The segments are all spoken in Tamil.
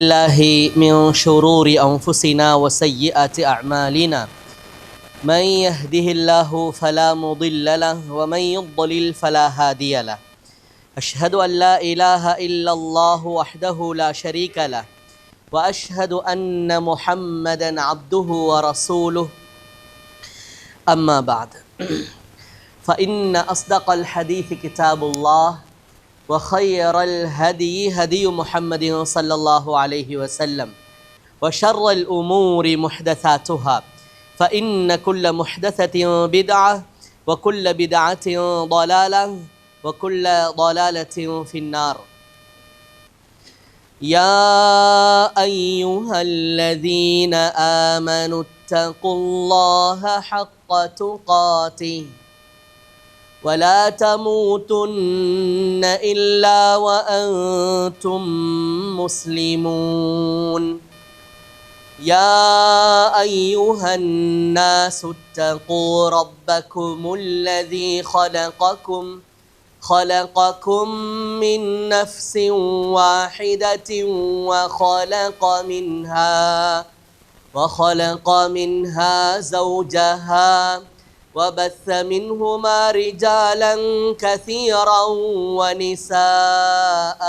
الله من شرور أنفسنا وسيئات أعمالنا من يهده الله فلا مضل له ومن يضلل فلا هادي له أشهد أن لا إله إلا الله وحده لا شريك له وأشهد أن محمدا عبده ورسوله أما بعد فإن أصدق الحديث كتاب الله وخير الهدي هدي محمد صلى الله عليه وسلم وشر الأمور محدثاتها فإن كل محدثة بدعة وكل بدعة ضلالة وكل ضلالة في النار. يا أيها الذين آمنوا اتقوا الله حق تقاته ولا تموتن إلا وأنتم مسلمون. يا أيها الناس اتقوا ربكم الذي خلقكم من نفس واحدة وخلق منها زوجها وبث منهما رجالا كثيرا ونساء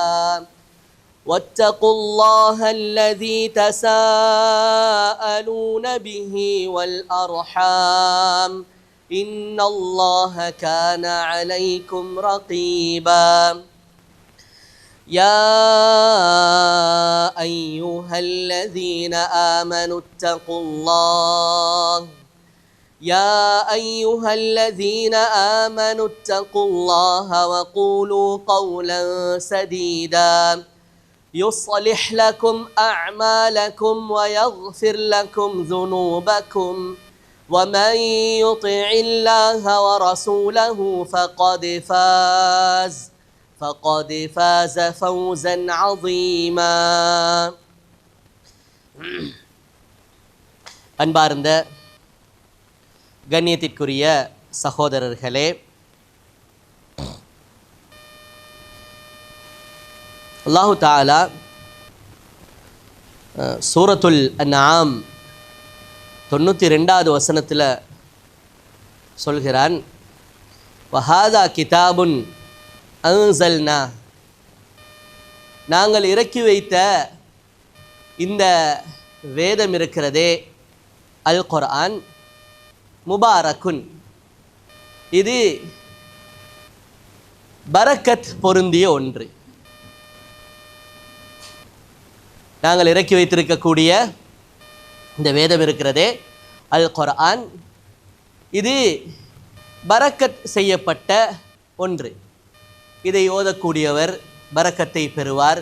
واتقوا الله الذي تساءلون به والأرحام إن الله كان عليكم رقيبا. يا أيها الذين آمنوا اتقوا الله وقولوا قولا سديدا يصلح لكم أعمالكم ويغفر لكم ذنوبكم ومن يطع الله ورسوله فقد فاز فوزا عظيما. அன்பார்ந்த கண்ணியத்திற்குரிய சகோதரர்களே, அல்லாஹு தஆலா சூரத்துல் அன்ஆம் 92வது வசனத்தில் சொல்கிறான், வஹாதா கிதாபுன் அன்ஸல்னா, நாங்கள் இறக்கி வைத்த இந்த வேதம் இருக்கிறதே அல் குர்ஆன், முபாரக்குன், இது பரக்கத் பொருந்திய ஒன்று. நாங்கள் இறக்கி வைத்திருக்கக்கூடிய இந்த வேதம் இருக்கிறதே அல் குர்ஆன், இது பரக்கத் செய்யப்பட்ட ஒன்று. இதை ஓதக்கூடியவர் பரக்கத்தை பெறுவார்,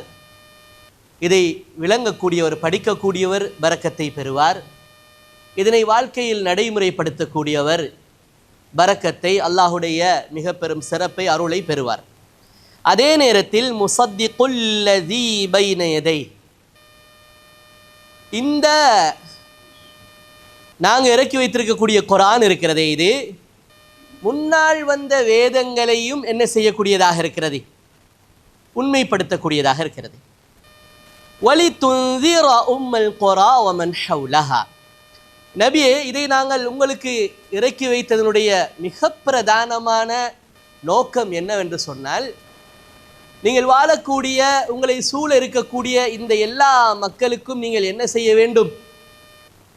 இதை விளங்கக்கூடியவர் படிக்கக்கூடியவர் பரக்கத்தை பெறுவார், இதனை வாழ்க்கையில் நடைமுறைப்படுத்தக்கூடியவர் பரக்கத்தை, அல்லாஹுடைய மிக பெரும் சிறப்பை, அருளை பெறுவார். அதே நேரத்தில் முஸத்திகுல் லஸீ பைன யதை, இந்த நாங்கள் இறக்கி வைத்திருக்கக்கூடிய குர்ஆன் இருக்கிறதே, இது முன்னால் வந்த வேதங்களையும் என்ன செய்யக்கூடியதாக இருக்கிறது, உண்மைப்படுத்தக்கூடியதாக இருக்கிறது. வலிதுன்ஸிர உம்மல் குரா வமன் ஹவ்லஹா, நபியே, இதை நாங்கள் உங்களுக்கு இறக்கி வைத்ததனுடைய மிக பிரதானமான நோக்கம் என்னவென்று சொன்னால், நீங்கள் வாழக்கூடிய, உங்களை சூழ இருக்கக்கூடிய இந்த எல்லா மக்களுக்கும் நீங்கள் என்ன செய்ய வேண்டும்,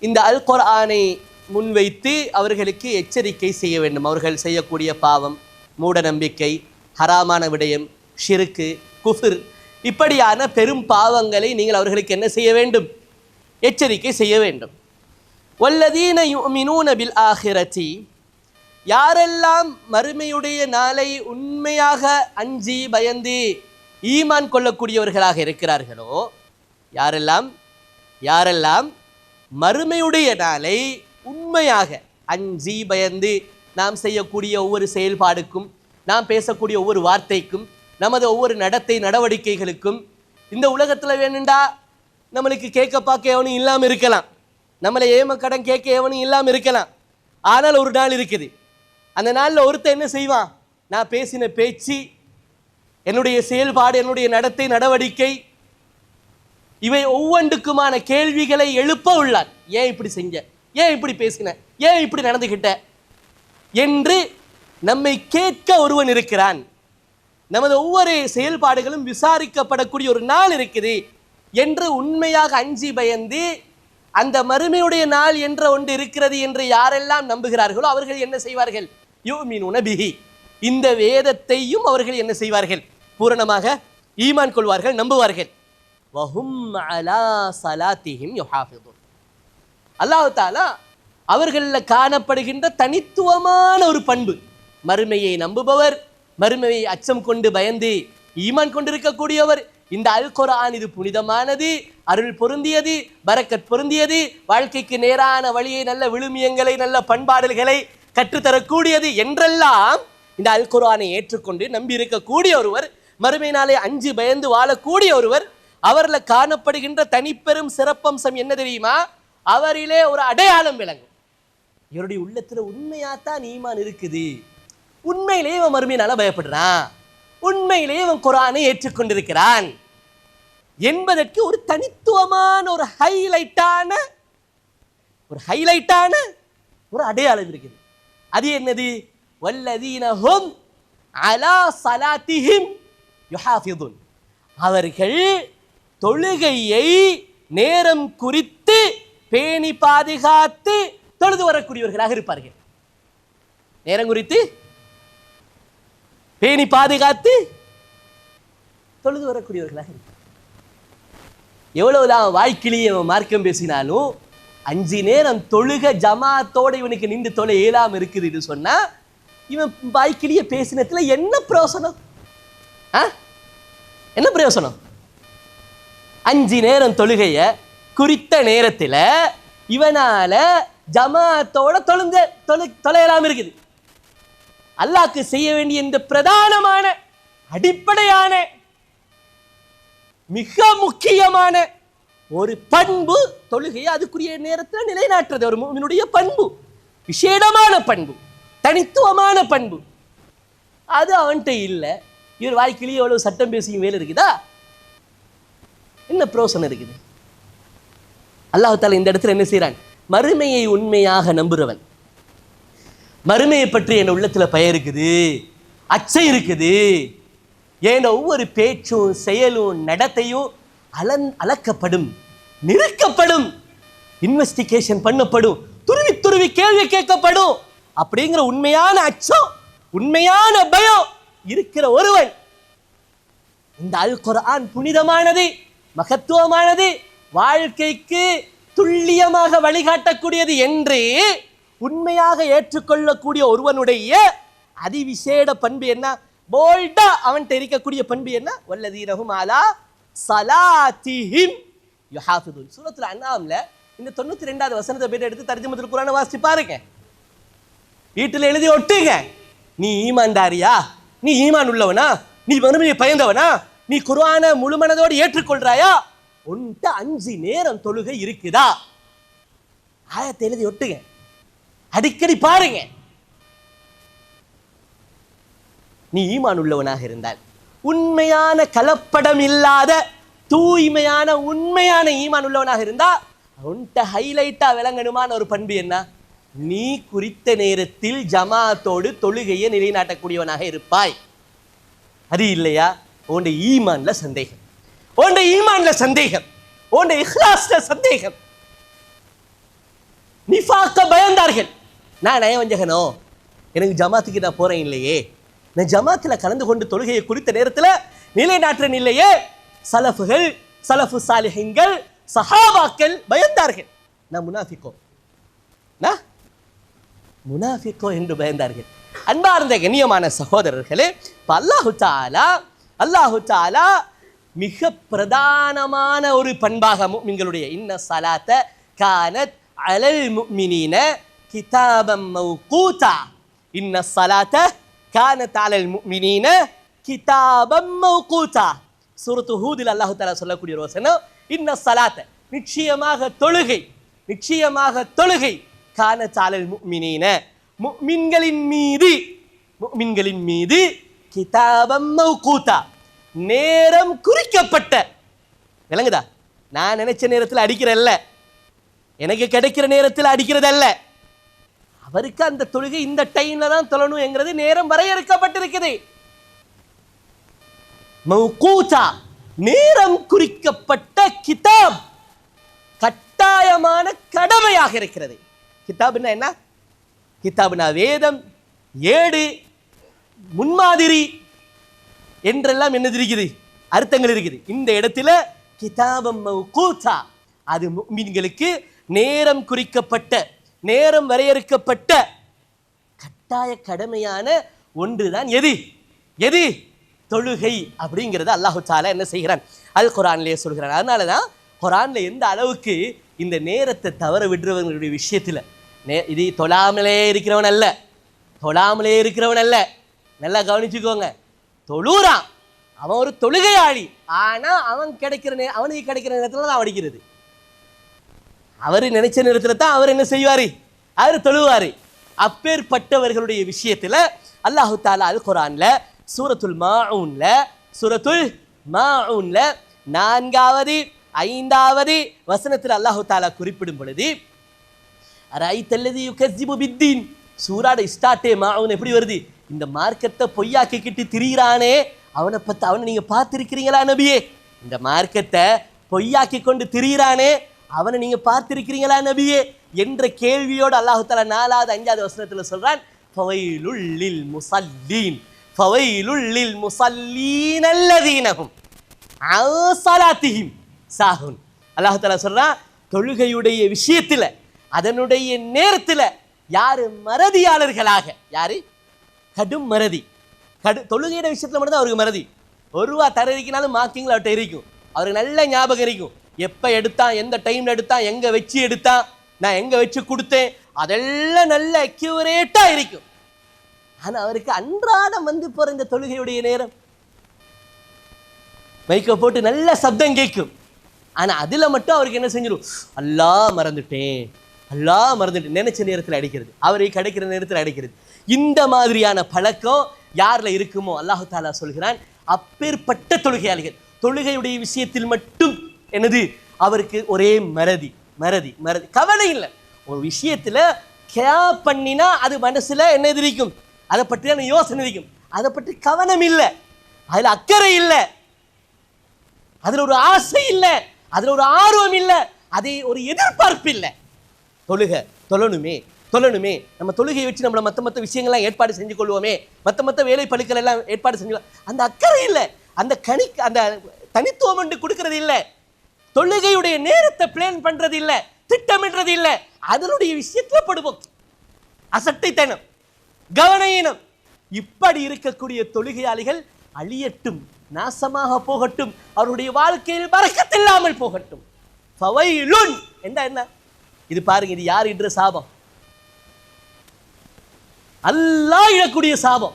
இந்த அல் குர்ஆனை முன்வைத்து அவர்களுக்கு எச்சரிக்கை செய்ய வேண்டும். அவர்கள் செய்யக்கூடிய பாவம், மூட நம்பிக்கை, ஹராமான விடயம், ஷிர்கு, குஃப்ர், இப்படியான பெரும் பாவங்களை நீங்கள் அவர்களுக்கு என்ன செய்ய வேண்டும், எச்சரிக்கை செய்ய வேண்டும். வல்லதீன யுமினூன பில் ஆஹிரத்தி, யாரெல்லாம் மறுமையுடைய நாளை உண்மையாக அஞ்சி பயந்து ஈமான் கொள்ளக்கூடியவர்களாக இருக்கிறார்களோ, யாரெல்லாம் மறுமையுடைய நாளை உண்மையாக அஞ்சி பயந்து நாம் செய்யக்கூடிய ஒவ்வொரு செயல்பாடுக்கும், நாம் பேசக்கூடிய ஒவ்வொரு வார்த்தைக்கும், நமது ஒவ்வொரு நடவடிக்கைகளுக்கும், இந்த உலகத்தில் வேணுண்டா நம்மளுக்கு கேட்க பார்க்க எவனும் இல்லாமல் இருக்கலாம், நம்மளை ஏமக்கடன் கேட்க எவனும் இல்லாமல் இருக்கலாம். ஆனால் ஒரு நாள் இருக்குது, அந்த நாளில் ஒருத்தன் என்ன செய்வான், நான் பேசின பேச்சு, என்னுடைய செயல்பாடு, என்னுடைய நடத்தை நடவடிக்கை இவை ஒவ்வொன்றுக்குமான கேள்விகளை எழுப்ப உள்ளார். ஏன் இப்படி செஞ்ச, ஏன் இப்படி பேசின, ஏன் இப்படி நடந்துகிட்ட என்று நம்மை கேட்க ஒருவன் இருக்கிறான். நமது ஒவ்வொரு செயல்பாடுகளும் விசாரிக்கப்படக்கூடிய ஒரு நாள் இருக்குது என்று உண்மையாக அஞ்சி பயந்து அந்த மறுமையுடைய நாள் என்ற ஒன்று இருக்கிறது என்று யாரெல்லாம் நம்புகிறார்களோ அவர்கள் என்ன செய்வார்கள்? யுமினூன பிஹி, இந்த வேதத்தையும் அவர்கள் என்ன செய்வார்கள்? பூரணமாக ஈமான் கொள்வார்கள், நம்புவார்கள். வஹும் அலா ஸலாத்திஹிம் யுஹாஃபிதுன். அல்லாஹ் தஆலா அவர்களில் காணப்படுகின்ற தனித்துவமான ஒரு பண்பு, மறுமையை நம்புபவர், மறுமையை அச்சம் கொண்டு பயந்து ஈமான் கொண்டிருக்கக்கூடியவர். இந்த அல் குர்ஆன் இது புனிதமானது, அருள் பொருந்தியது, பரக்கத் பொருந்தியது, வாழ்க்கைக்கு நேரான வழியை, நல்ல விழுமியங்களை, நல்ல பண்பாடுகளை கற்றுத்தரக்கூடியது என்றெல்லாம் இந்த அல் குர்ஆனை ஏற்றுக்கொண்டு நம்பி இருக்கக்கூடிய ஒருவர், மறுமை நாளை அஞ்சு பயந்து வாழக்கூடிய ஒருவர், அவரில் காணப்படுகின்ற தனிப்பெரும் சிறப்பம்சம் என்ன தெரியுமா? அவரிலே ஒரு அடையாளம் விளங்கும். இவருடைய உள்ளத்துல உண்மையாத்தான் ஈமான் இருக்குது, உண்மையிலேயே இவன் மறுமையினால பயப்படுறான், உண்மையிலேயே இவன் குர்ஆனை ஏற்றுக்கொண்டிருக்கிறான் என்பதற்கு ஒரு தனித்துவமான ஒரு ஹைலைட்டான ஒரு அடையாளம் இருக்குது. அது என்னது? வல்லதீன ஹும் அலா ஸலாத்திஹிம் யுஹாஃபிதுன். அவர்கள் தொழுகையை நேரம் குறித்து பேணி பாதுகாத்து தொழுது வரக்கூடியவர்களாக இருப்பார்கள். நேரம் குறித்து பேணி பாதுகாத்து தொழுது வரக்கூடியவர்களாக இருப்பார்கள். எவ்வளவுதான் வாழ்க்கையிலேயே மார்க்கம் பேசினாலும் 5 நேரம் தொழுக ஜமாத்தோட இவனுக்கு நின்று தொலை இயலாம இருக்குதுன்னு சொன்னா இவன் வாழ்க்கையிலேயே பேசினத்துல என்ன பிரயோசனம்? என்ன பிரயோசனம்? 5 நேரம் தொழுகைய குறித்த நேரத்தில் இவனால ஜமாத்தோட தொலையலாம் இருக்குது. அல்லாஹ்க்கு செய்ய வேண்டிய இந்த பிரதானமான அடிப்படையான மிக முக்கியமான ஒரு பண்பு தொழுகையை அதுக்குரிய நேரத்தில் நிலைநாட்டுறது ஒரு முஃமினுடைய பண்பு, விசேடமான பண்பு, தனித்துவமான பண்பு. அது அவன்கிட்ட இல்லை. இவர் வாழ்க்கையிலேயே எவ்வளவு சட்டம் பேசியும் வேலை இருக்குதா? என்ன பிரோசனம் இருக்குது? அல்லாஹ் தஆலா இந்த இடத்துல என்ன செய்யறான்? மறுமையை உண்மையாக நம்புறவன், மறுமையை பற்றி என் உள்ளத்துல பயம் இருக்குது, அச்சம் இருக்குது, என் ஒவ்வொரு பேச்சும் செயலும் நடத்தையும் அளக்கப்படும், நிறுக்கப்படும், இன்வெஸ்டிகேஷன் பண்ணப்படும், துருவி துருவி கேள்வி கேட்கப்படும் அப்படிங்கிற உண்மையான அச்சம், உண்மையான பயம் இருக்கிற ஒருவன் இந்த அல் குர்ஆன் புனிதமானது, மகத்துவமானது, வாழ்க்கைக்கு துல்லியமாக வழிகாட்டக்கூடியது என்று உண்மையாக ஏற்றுக்கொள்ளக்கூடிய ஒருவனுடைய அதிவிசேட பண்பு என்ன? போல்டா அவன்கிட்ட இருக்கக்கூடிய பண்பு என்ன? வல்லதீனஹும் அலா ஸலாத்திஹிம் யுஹாஃபிதுன். சூரத்துல் அன்ஆம்ல இந்த 92வது வசனத்தை போய் எடுத்து தர்ஜுமத்துல் குர்ஆனை வாசிச்சு பாருங்க, வீட்டில் எழுதி ஒட்டுங்க. நீ ஈமான்தாரியா? நீ ஈமான் உள்ளவனா? நீ மறுமையை பயந்தவனா? நீ குர்ஆனை முழுமனதோடு ஏற்றுக்கொள்றாயா? உன்கிட்ட 5 நேரம் தொழுகை இருக்குதா? ஆயத்தை எழுதி ஒட்டுங்க, அடிக்கடி பாருங்க. நீ ஈமான் உள்ளவனாக இருந்தால், உண்மையான கலப்படம் இல்லாத தூய்மையான உண்மையான ஈமான் உள்ளவனாக இருந்தா உன்கிட்ட ஹைலைட்டா விளங்கணுமான ஒரு பண்பு என்ன? நீ குறித்த நேரத்தில் ஜமாத்தோடு தொழுகையை நிலைநாட்டக்கூடியவனாக இருப்பாய். அது இல்லையா உன்ட ஈமான்ல சந்தேகம், உன்ட ஈமான்ல சந்தேகம், உன்ட இஹ்லாஸ்ல சந்தேகம். நிஃபாக்க பயந்தார்கள். நான் நயவஞ்சகனோ, எனக்கு ஜமாத்துக்கு நான் போறேன் இல்லையே, நான் ஜமாத்துல கலந்து கொண்டு தொழுகையை குறித்த நேரத்தில் நிலைநாட்டுறன் இல்லையே. சலஃபுகள், சலஃபு சாலிஹீன்கள், சஹாபாக்கள் பயந்தார்கள். நான் முனாஃபிகோ என்று பயந்தார்கள். அன்பார்ந்த கண்ணியமான சகோதரர்களே, அல்லாஹு தஆலா மிக பிரதானமான ஒரு பண்பாக முஃமின்களுடைய இன்ன ஸலாத்த கானத் அலல் முஃமினீன கிதாபம் மவ்கூதா, இன்ன ஸலாத்த கானத் அலல் முஃமினீன கிதாபம் மவ்கூதா. சூரத்து ஹூதில் அல்லாஹ் தஆலா சொல்லக்கூடிய ஒரு வசனம், இன்ன ஸலாத்த நிச்சயமாக தொழுகை, நிச்சயமாக தொழுகை, கானத் அலல் முஃமினீன முஃமின்களின் மீது கிதாபம் மவ்கூதா நேரம் குறிக்கப்பட்ட. விளங்குதா? நான் நினைச்ச நேரத்தில் அடிக்கிறல்ல, எனக்கு கிடைக்கிற நேரத்தில் அடிக்கிறதல்ல. அவருக்கு அந்த தொழுகை இந்த டைம்ல தான் தொழணும் என்கிறது நேரம் வரையறுக்கப்பட்டிருக்குது. மௌகூதா, நேரம் குறிக்கப்பட்ட கிதாப், கட்டாயமான கடமையாக இருக்கிறது. கிதாப்னா என்ன? கிதாப்னா வேதம், ஏடு, முன்மாதிரி என்றெல்லாம் என்ன இருக்குது, அர்த்தங்கள் இருக்குது. இந்த இடத்துல கிதாபம் மௌகூதா, அது முஃமின்களுக்கு நேரம் குறிக்கப்பட்ட, நேரம் வரையறுக்கப்பட்ட கட்டாய கடமையான ஒன்றுதான். எது எது? தொழுகை அப்படிங்கிறது அல்லாஹு தஆலா என்ன செய்கிறான், அல் குர்ஆனிலே சொல்கிறான். அதனால தான் குர்ஆன்ல எந்த அளவுக்கு இந்த நேரத்தை தவற விடுறவங்களுடைய விஷயத்துல, இது தொழாமலே இருக்கிறவன் அல்ல, தொழாமலே இருக்கிறவன் அல்ல, நல்லா கவனிச்சுக்கோங்க. தொழுறான், அவன் ஒரு தொழுகையாளி, ஆனா அவனுக்கு கிடைக்கிற நேரத்துல தான் அடிக்கிறது. அவரு நினைச்ச நேரத்துல தான் அவர் என்ன செய்வாரு, அவர் தொழுவாரு. அப்பேற்பட்டவர்களுடைய விஷயத்துல அல்லாஹு தஆலா அல் குர்ஆன்ல சூரத்துல் மாஊன்ல 4வது 5வது வசனத்தில் அல்லாஹு தஆலா குறிப்பிடும் பொழுது, அரைத்தல்லதி யுகஸிபு பித்தீன், சூராட ஸ்டார்ட்டே மாஊன் எப்படி வருது, இந்த மார்க்கத்தை பொய்யாக்கிக்கிட்டு திரியிறானே அவனை நீங்க பார்த்திருக்கிறீங்களா நபியே? இந்த மார்க்கத்தை பொய்யாக்கி கொண்டு திரியிறானே அவனை நீங்க பார்த்திருக்கிறீங்களா நபியே என்ற கேள்வியோடு அல்லாஹு தஆலா 4வது 5வது வசனத்துல சொல்றான், ஃபவைலுல் லில் முஸல்லீன், ஃபவைலுல் லில் முஸல்லீன் அல்லதீனஹும் அன் ஸலாத்திஹிம் சாஹுன். அல்லாஹு தஆலா சொல்றான், தொழுகையுடைய விஷயத்துல, அதனுடைய நேரத்துல யாரு மறதியாளர்களாக, யாரு கடும் மறதி, தொழுகையோட விஷயத்துல மட்டும் தான் அவருக்கு மறதி. ஒரு ரூபா தரதிக்கினாலும் மார்க்கிங்ல அவர்கிட்ட இருக்கும், அவருக்கு நல்ல ஞாபகம் இருக்கும், எப்ப எடுத்தான், எந்த டைம்ல எடுத்தான், எங்க வச்சு எடுத்தான், நான் எங்க வச்சு கொடுத்தேன், அதெல்லாம் நல்ல அக்யூரேட்டா இருக்கும். ஆனா அவருக்கு அன்றாடம் வந்து போற இந்த தொழுகையுடைய நேரம் மைக்க போட்டு நல்ல சப்தம் கேட்கும், ஆனா அதுல மட்டும் அவருக்கு என்ன செஞ்சிடும், அல்லாஹ் மறந்துட்டேன் நினைச்ச நேரத்தில் அடிக்கிறது, அவரை கிடைக்கிற நேரத்தில் அடிக்கிறது. இந்த மாதிரியான பழக்கம் யார்ல இருக்குமோ அல்லாஹு தஆலா சொல்கிறான், அப்பேற்பட்ட தொழுகையாளிகள், தொழுகையுடைய விஷயத்தில் மட்டும் என்னது அவருக்கு ஒரே மறதி, கவலை இல்லை. ஒரு விஷயத்துல கே பண்ணினா அது மனசுல என்ன இருக்கும், அதை பற்றியான யோசனை இருக்கும், அதை பற்றி கவனம் இல்லை, அதுல அக்கறை இல்லை, அதுல ஒரு ஆசை இல்லை, அதுல ஒரு ஆர்வம் இல்லை, அதை ஒரு எதிர்பார்ப்பு இல்லை. தொழணுமே நம்ம தொழுகையை வச்சு நம்மளை மற்ற விஷயங்கள்லாம் ஏற்பாடு செஞ்சு கொள்வோமே, மற்ற வேலை பழுக்கள் எல்லாம் ஏற்பாடு செஞ்சு, அந்த அக்கறை இல்லை, அந்த தனித்துவம் என்று கொடுக்கறது இல்லை, தொழுகையுடைய நேரத்தை பிளான் பண்றது இல்லை, திட்டமிடுறது இல்லை, அதனுடைய விஷயத்துல படுவோம் அசட்டைத்தனம், கவனயீனம். இப்படி இருக்கக்கூடிய தொழுகையாளிகள் அழியட்டும், நாசமாக போகட்டும், அவருடைய வாழ்க்கையில் பரக்கத் இல்லாமல் போகட்டும். ஃபவைலுன் என்ன இது பாருங்க, இது யார் இடுற சாபம்? அல்லாஹ் இழக்கூடிய சாபம்.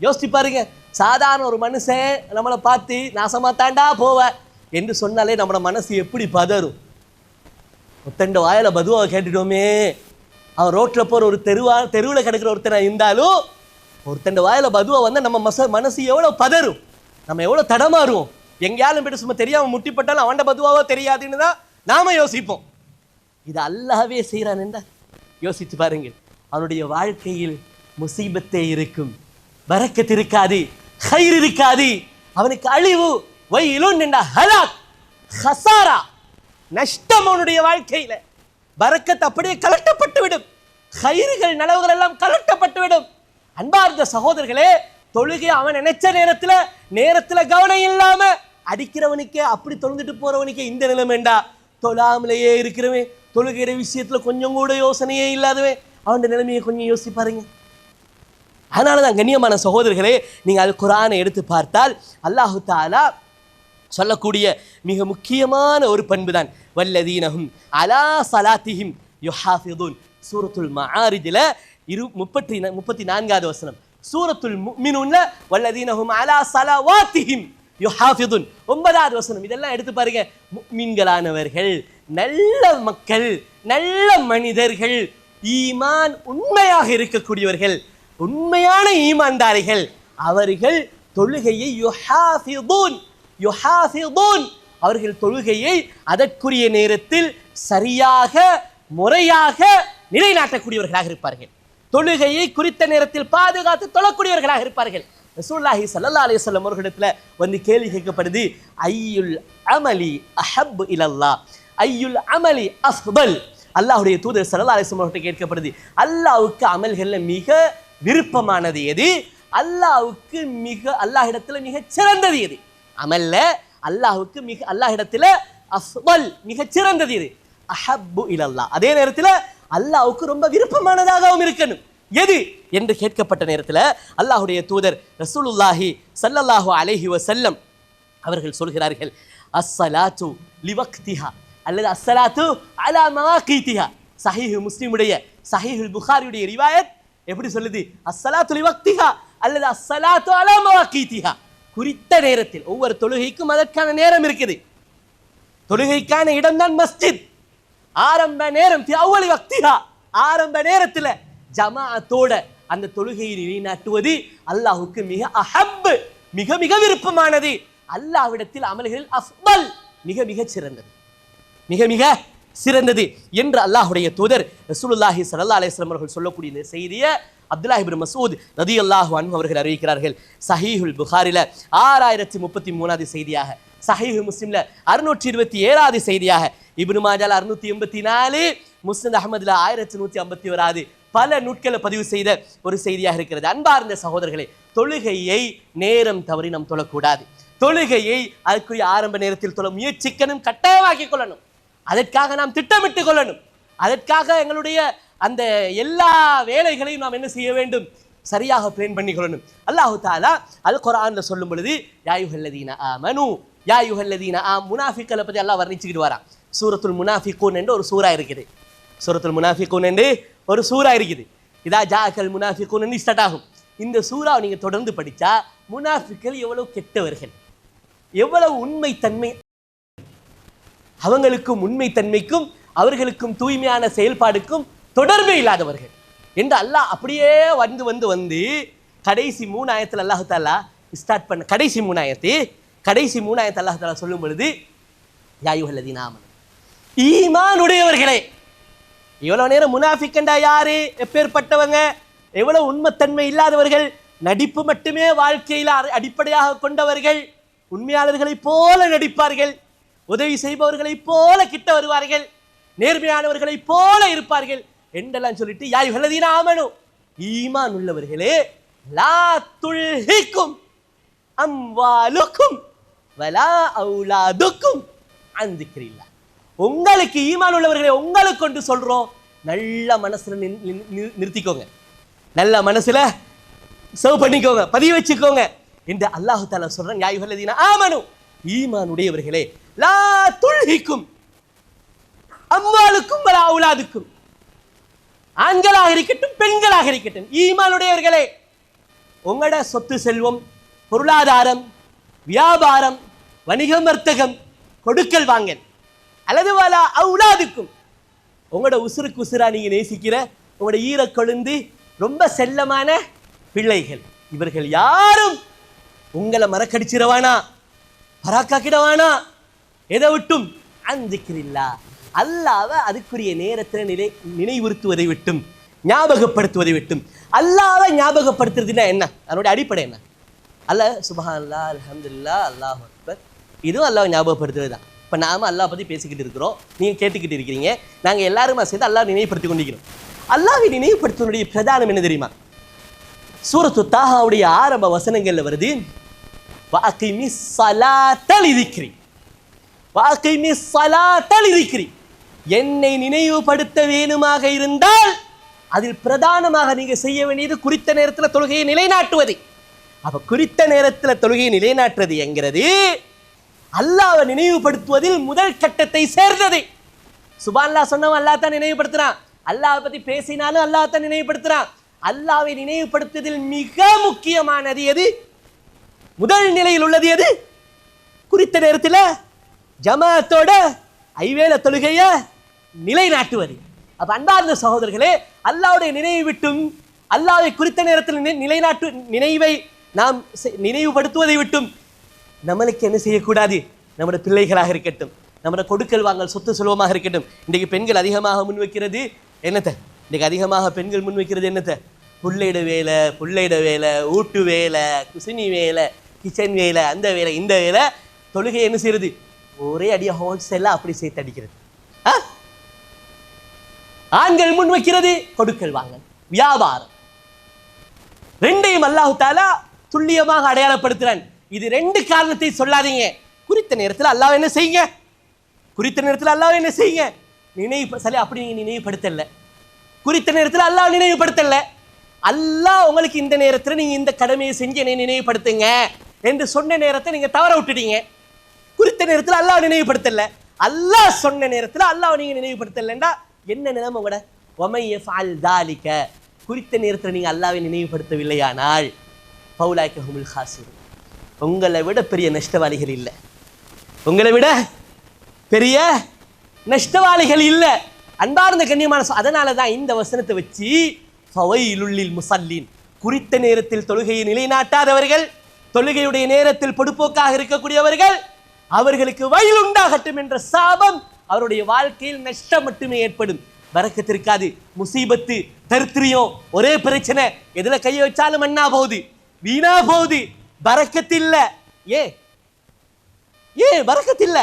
யோசிச்சு பாருங்க, சாதாரண ஒரு மனுஷன் நம்மளை பார்த்து நாசமா தாண்டா போவ என்று சொன்னாலே நம்மளோட மனசு எப்படி பதறும். ஒத்தண்ட வாயில பதுவாவை கேட்டுட்டோமே, அவன் ரோட்ல போற ஒரு தெருவில் கிடக்கிற ஒருத்தனை இருந்தாலும் ஒருத்தண்ட வாயில பதுவா வந்தா நம்ம மனசு எவ்வளவு பதறும், நம்ம எவ்வளவு தடமாறுவோம். எங்கேயாலும் போய்ட்டு சும்மா தெரியாம முட்டிப்பட்டாலும் அவன்ட பதுவாவோ தெரியாதுன்னு தான் நாம யோசிப்போம். இது அல்லாஹ்வே செய்யறான் என்றால் யோசித்து பாருங்க, அவனுடைய வாழ்க்கையில் முசீபத்தே இருக்கும், பரக்கத் இருக்காது, கைர் இருக்காது, அவனுக்கு அழிவு, வயலுன் என்ற ஹலாக், ஹசாரா, நஷ்டம் அவனுடைய வாழ்க்கையில. பரக்கத் அப்படியே கலட்டப்பட்டு விடும், கைர்கள் நலவுகள் எல்லாம் கலட்டப்பட்டு விடும். அன்பார்ந்த சகோதரர்களே, தொழுகை அவன் நினைச்ச நேரத்துல கவனம் இல்லாம அடிக்கிறவனுக்கே, அப்படி தொழுந்துட்டு போறவனுக்கே இந்த நிலைமைண்டா, தொழாமலேயே இருக்கிறவன், தொழுகிற விஷயத்துல கொஞ்சம் கூட யோசனையே இல்லாதவன், அவன் நிலைமையை கொஞ்சம் யோசிச்சு பாருங்க. அதனாலதான் கண்ணியமான சகோதரர்களே, நீங்க அது குர்ஆனை எடுத்து பார்த்தால் அல்லாஹு தஆலா சொல்லக்கூடிய மிக முக்கியமான ஒரு பண்பு தான் வல்லதீனஹும் அலா ஸலாத்திஹிம் யுஹாஃபிதுன். சூரத்துல் மஆரிஜ்ல 34வது வசனம், சூரத்துல் முஃமினூன்ல வல்லதீனஹும் அலா ஸலவாத்திஹிம் யுஹாஃபிதுன் 9வது வசனம். இதெல்லாம் எடுத்து பாருங்க, முஃமின்களானவர்கள், நல்ல மக்கள், நல்ல மனிதர்கள், ஈமான் உண்மையாக இருக்கக்கூடியவர்கள், உண்மையான ஈமான்தாரிகள், அவர்கள் தொழுகையை யுஹாஃபிதுன் அவர்கள் தொழுகையை அதற்குரிய நேரத்தில் சரியாக முறையாக நிலைநாட்டக்கூடியவர்களாக இருப்பார்கள். தொழுகையை குறித்த நேரத்தில் பாதுகாத்து தொழக்கூடியவர்களாக இருப்பார்கள். ரசூலுல்லாஹி ஸல்லல்லாஹு அலைஹி வஸல்லம் அவர்களிடத்துல வந்து கேள்வி கேட்கப்படுது, ஐயுல் அமலி அஹப் இலல்லாஹ், ஐயுல் அமலி அஃதல். அல்லாஹ்வுடைய தூதர் ஸல்லல்லாஹு அலைஹி வஸல்லம் அவர்கிட்ட கேட்கப்படுது, அல்லாஹ்வுக்கு அமல்கள்ல மிக விருப்பமானது எது, அல்லாஹ்வுக்கு அல்லாஹ்விடத்துல மிக சிறந்தது எது? அமல்ல அல்லாஹ்வுக்கு அல்லாஹ்விடத்துல அஃதல் மிக சிறந்தது எது? அஹப்பு இலல்லாஹ். அதே நேரத்தில் அல்லாஹ்வுக்கு ரொம்ப விருப்பமானதாகவும் இருக்கணும் எது என்று கேட்கப்பட்ட நேரத்தில் அல்லாஹ்வுடைய தூதர் ரசூலுல்லாஹி ஸல்லல்லாஹு அலைஹி வஸல்லம் அவர்கள் சொல்கிறார்கள், அஸ்ஸலாத்து லிவக்திஹா அல்லது அஸ்ஸலாத்து அலா மவாகீதிஹா. சஹீஹ் முஸ்லிமுடைய சஹீஹுல் புகாரியுடைய ரிவாயத் எப்படி சொல்லுது? அஸ்ஸலாத்து லிவக்திஹா அல்லது அஸ்ஸலாத்து அலா மவாகீதிஹா. குறித்த நேரத்தில், ஒவ்வொரு தொழுகைக்கும் அதற்கான நேரம் இருக்குது. தொழுகைக்கான இடம்தான் மஸ்ஜித். ஆரம்ப நேரம் அவ்வளவு வக்திஹா, ஆரம்ப நேரத்தில் ஜமாஅத்தோட அந்த தொழுகையை நிலைநாட்டுவது அல்லாஹ்வுக்கு மிக அஹப், மிக மிக விருப்பமானது. அல்லாஹ்விடத்தில் அமல்களில் அஃதல் மிக மிக சிறந்தது, மிக மிக சிறந்தது என்று அல்லாஹ்வுடைய தூதர் ரசூலுல்லாஹி ஸல்லல்லாஹு அலைஹி வஸல்லம் அவர்கள் சொல்லக்கூடிய இந்த செய்தியை அப்துல்லாஹ் இப்னு மஸ்ஊத் ரலியல்லாஹு அன்ஹு அவர்கள் அறிவிக்கிறார்கள். சஹீஹுல் புகாரில 6033வது செய்தியாக, சஹீஹ் முஸ்லிம்ல 627வது செய்தியாக, இப்னு மாஜால 684, முஸ்னத் அஹ்மதுல 1151 பல நூட்களை பதிவு செய்த ஒரு செய்தியாக இருக்கிறது. அன்பார்ந்த சகோதரர்களே, தொழுகையை நேரம் தவறி நாம் தொழக்கூடாது. தொழுகையை அதற்குரிய ஆரம்ப நேரத்தில் தொழ முயற்சிக்கணும், கட்டாயமாக்கிக் கொள்ளணும். அதற்காக நாம் திட்டமிட்டுக் கொள்ளணும். அதற்காக எங்களுடைய அந்த எல்லா வேலைகளையும் நாம் என்ன செய்ய வேண்டும்? சரியாக பிளான் பண்ணி கொள்ளணும். அல்லாஹு தஆலா அல் குர்ஆன்ல சொல்லும் பொழுது, யா அய்யுஹல்லதீன ஆமனு, யா அய்யுஹல்லதீன முனாஃபிக்களை பற்றி அல்லாஹ் வர்ணிச்சுக்கிட்டு வரான். சூரத்துல் முனாஃபிகூன் என்று ஒரு சூரா இருக்குது. சூரத்துல் முனாஃபிகூன் என்று ஒரு சூரா இருக்குது. இதா ஜாஅக்கல் முனாஃபிகூன் ஸ்டார்ட் ஆகும். இந்த சூறாவை நீங்க தொடர்ந்து படிச்சா முனாஃபிக்கள் எவ்வளவு கெட்டவர்கள், எவ்வளவு உண்மைத்தன்மை, அவங்களுக்கும் உண்மைத்தன்மைக்கும் அவர்களுக்கும் தூய்மையான செயல்பாடுக்கும் தொடர்பே இல்லாதவர்கள் என்று அல்லாஹ் அப்படியே வந்து வந்து வந்து கடைசி 3 ஆயத்தில் அல்லாஹ் தஆலா ஸ்டார்ட் பண்ண கடைசி 3 ஆயத்தை அல்லாஹ் தஆலா சொல்லும் பொழுது, யா அய்யுஹல்லதீன ஆமனு, ஈமான் உடையவர்களே. எவ்வளவு நேரம் முனாஃபிக்கண்டா யாரு, எப்பேற்பட்டவங்க, எவ்வளவு உண்மைத்தன்மை இல்லாதவர்கள், நடிப்பு மட்டுமே வாழ்க்கையில் அடிப்படையாக கொண்டவர்கள், உண்மையாளர்களைப் போல நடிப்பார்கள், உதவி செய்பவர்களைப் போல கிட்ட வருவார்கள், நேர்மையானவர்களைப் போல இருப்பார்கள் என்றெல்லாம் சொல்லிட்டு, யா அய்யுஹல்லதீன ஆமனு, ஈமான் உள்ளவர்களே, லா துல்ஹிக்கும் அம்வாலுக்கும் வலா அவுலாதுக்கும் அன் திக்ரில்லாஹ். உங்களுக்கு ஈமான் உள்ளவர்களே, உங்களுக்கு கொண்டு சொல்றோம், நல்ல மனசுல நிறுத்திக்கோங்க, நல்ல மனசுல சேவ் பண்ணிக்கோங்க, பதிவு வச்சுக்கோங்க என்று அல்லாஹ் தஆலா சொல்றான். யா அய்யுஹல்லதீன ஆமனு, ஈமான் உடையவர்களே, லா துல்ஹிக்கும் அம்வாலுக்கும் வலா அவுலாதுக்கும், ஆண்களாக இருக்கட்டும் பெண்களாக இருக்கட்டும், ஈமான் உடையவர்களே, உங்களோட சொத்து செல்வம், பொருளாதாரம், வியாபாரம், வணிகம், வர்த்தகம், கொடுக்கல் வாங்கல், அல்லது வலா அவுலாதுக்கும், உங்களோட உசுருக்கு உசுரா நீங்க நேசிக்கிற உங்களோட ஈர கொழுந்து ரொம்ப செல்லமான பிள்ளைகள், இவர்கள் யாரும் உங்களை மறக்கடிச்சிடவானா, பராக்காக்கிடவானா, எதை விட்டும் அன்சிக்கிறில்லா, அல்லாஹ்வை அதுக்குரிய நேரத்தில் நினைவுறுத்துவதை விட்டும், ஞாபகப்படுத்துவதை விட்டும். அல்லாஹ்வை ஞாபகப்படுத்துறதுன்னா என்ன? அதனுடைய அடிப்படை என்ன? அல்லாஹ் சுப்ஹானல்லாஹ், அல்ஹம்துலில்லாஹ், அல்லாஹு அக்பர், இதுவும் அல்லாஹ் ஞாபகப்படுத்துவது தான். இப்போ நாம அல்லாஹ் பற்றி பேசிக்கிட்டு இருக்கிறோம், நீங்கள் கேட்டுக்கிட்டு இருக்கிறீங்க, நாங்கள் எல்லாருமே சேர்ந்து அல்லாஹ் நினைவுபடுத்தி கொண்டிருக்கிறோம். அல்லாஹ்வை நினைவுபடுத்துவனுடைய பிரதானம் என்ன தெரியுமா? சூரத்து தாஹாவுடைய ஆரம்ப வசனங்கள்ல வருது, வஅகிமிஸ் ஸலாத்த லிذிக்ரி, வஅகிமிஸ் ஸலாத்த லிذிக்ரி, என்னை நினைவுபடுத்த வேணுமாக இருந்தால் அதில் பிரதானமாக நீங்க செய்ய வேண்டியது குறித்த நேரத்தில் தொழுகையை நிலைநாட்டுவது. அப்ப குறித்த நேரத்தில் தொழுகையை நிலைநாட்டுறது என்கிறது அல்லாஹ்வை நினைவுபடுத்துவதில் முதல் கட்டத்தை சேர்ந்தது. சுப்ஹானல்லாஹ் சொன்னவன் அல்லாஹ் தான் நினைவுபடுத்துறான், அல்லாஹ்வை பத்தி பேசினாலும் அல்லாஹ் தான் நினைவுபடுத்துறான். அல்லாஹ்வை நினைவுபடுத்துவதில் மிக முக்கியமானது எது? முதல் நிலையில் உள்ளது எது? குறித்த நேரத்தில் ஜமாஅத்தோட ஐவேள தொழுகையை நிலைநாட்டுவது. அப்ப அன்பார்ந்த சகோதரர்களே, அல்லாஹ்வுடைய நினைவை விட்டும், அல்லாஹ்வை குறித்த நேரத்தில் நிலைநாட்டு நினைவை நாம் நினைவுபடுத்துவதை விட்டும் நம்மளுக்கு என்ன செய்யக்கூடாது? நம்முடைய பிள்ளைகளாக இருக்கட்டும், நம்முடைய கொடுக்கல் வாங்கல் சொத்து சுலபமாக இருக்கட்டும். இன்றைக்கு பெண்கள் அதிகமாக முன்வைக்கிறது என்னத்தை? இன்றைக்கு அதிகமாக பெண்கள் முன்வைக்கிறது என்னத்தை? புள்ளையிட வேலை, ஊட்டு வேலை, குசினி வேலை, கிச்சன் வேலை, அந்த வேலை, இந்த வேலை. தொழுகை என்ன செய்யறது? ஒரே அடியாக ஹோல்சேலாக அப்படி சேர்த்து அடிக்கிறது. ஆண்கள் முன்வைக்கிறது கொடுக்கல் வாங்கல், வியாபாரம். ரெண்டையும் அல்லாஹ் தஆலா துல்லியமாக அடையாளப்படுத்துறான். இது ரெண்டு காரணத்தை சொல்லாதீங்க. குறித்த நேரத்தில் அல்லாஹ் என்ன செய்யுங்க? குறித்த நேரத்தில் அல்லாஹ் என்ன செய்யுங்க? சரி, அப்படி நீங்க நினைவுபடுத்தல. குறித்த நேரத்தில் அல்லாஹ் நினைவுபடுத்தல. அல்லாஹ் உங்களுக்கு இந்த நேரத்தில் நீங்க இந்த கடமையை செஞ்சு என்னை நினைவுபடுத்துங்க என்று சொன்ன நேரத்தை நீங்க தவற விட்டுட்டீங்க. குறித்த நேரத்தில் அல்லாஹ் நினைவுபடுத்தல. அல்லாஹ் சொன்ன நேரத்தில் அல்லாஹ் நீங்க நினைவுபடுத்தலண்டா என்ன நிலைமை உங்களோட? வமை யஃஅல் ذلك, குறித்த நேரத்தில் நீங்க அல்லாஹ்வை நினைவுபடுத்தவில்லையானால் ஃபௌலாயிக ஹுமுல் காசிரூன், உங்களை விட பெரிய நஷ்டவாளிகள் இல்லை. உங்களை விட பெரிய நஷ்டவாளிகள் இல்லை. அன்பார்ந்த கண்ணியமான, அதனால தான் இந்த வசனத்தை வச்சு ஃபவைலுல் லில் முஸல்லீன், குறித்த நேரத்தில் தொழுகையை நிலைநாட்டாதவர்கள், தொழுகையுடைய நேரத்தில் பொடுப்போக்காக இருக்கக்கூடியவர்கள், அவர்களுக்கு வயல் உண்டாகட்டும் என்ற சாபம் அவருடைய வாழ்க்கையில் நஷ்டம் மட்டுமே ஏற்படும். பரக்கத் இருக்காது, முசீபத்து, தரித்திரியம், ஒரே பிரச்சனை, எதுல கையை வச்சாலும் மண்ணா போகுது, வீணா போகுது, பரக்கத் இல்ல. ஏன் பரக்கத் இல்ல?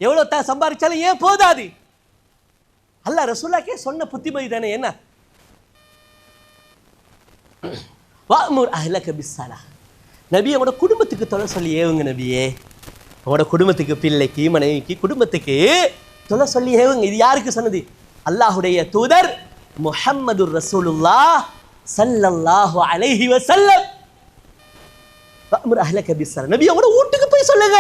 எவ்வளவு சம்பாதிச்சாலும் ஏன் போதாது? அல்லாஹ் ரசூலுல்லாஹ்க்கே சொன்ன புத்திமதி தானே. என்ன? வஅமுர் அஹ்லக பிஸ்ஸலாஹ், நபியே உங்களோட குடும்பத்துக்கு தொலை சொல்லி ஏவுங்க. நபியே உங்களோட குடும்பத்துக்கு, பிள்ளைக்கு, மனைவிக்கு, குடும்பத்துக்கு தொலை சொல்லி ஏவுங்க. இது யாருக்கு சொன்னது? அல்லாஹுடைய தூதர் முஹம்மது ரசூலுல்லாஹ் ஸல்லல்லாஹு அலைஹி வஸல்லம். வஅமுர் அஹ்லக பிஸ்ஸலாஹ், நபியே உங்களோட வீட்டுக்கு போய் சொல்லுங்க.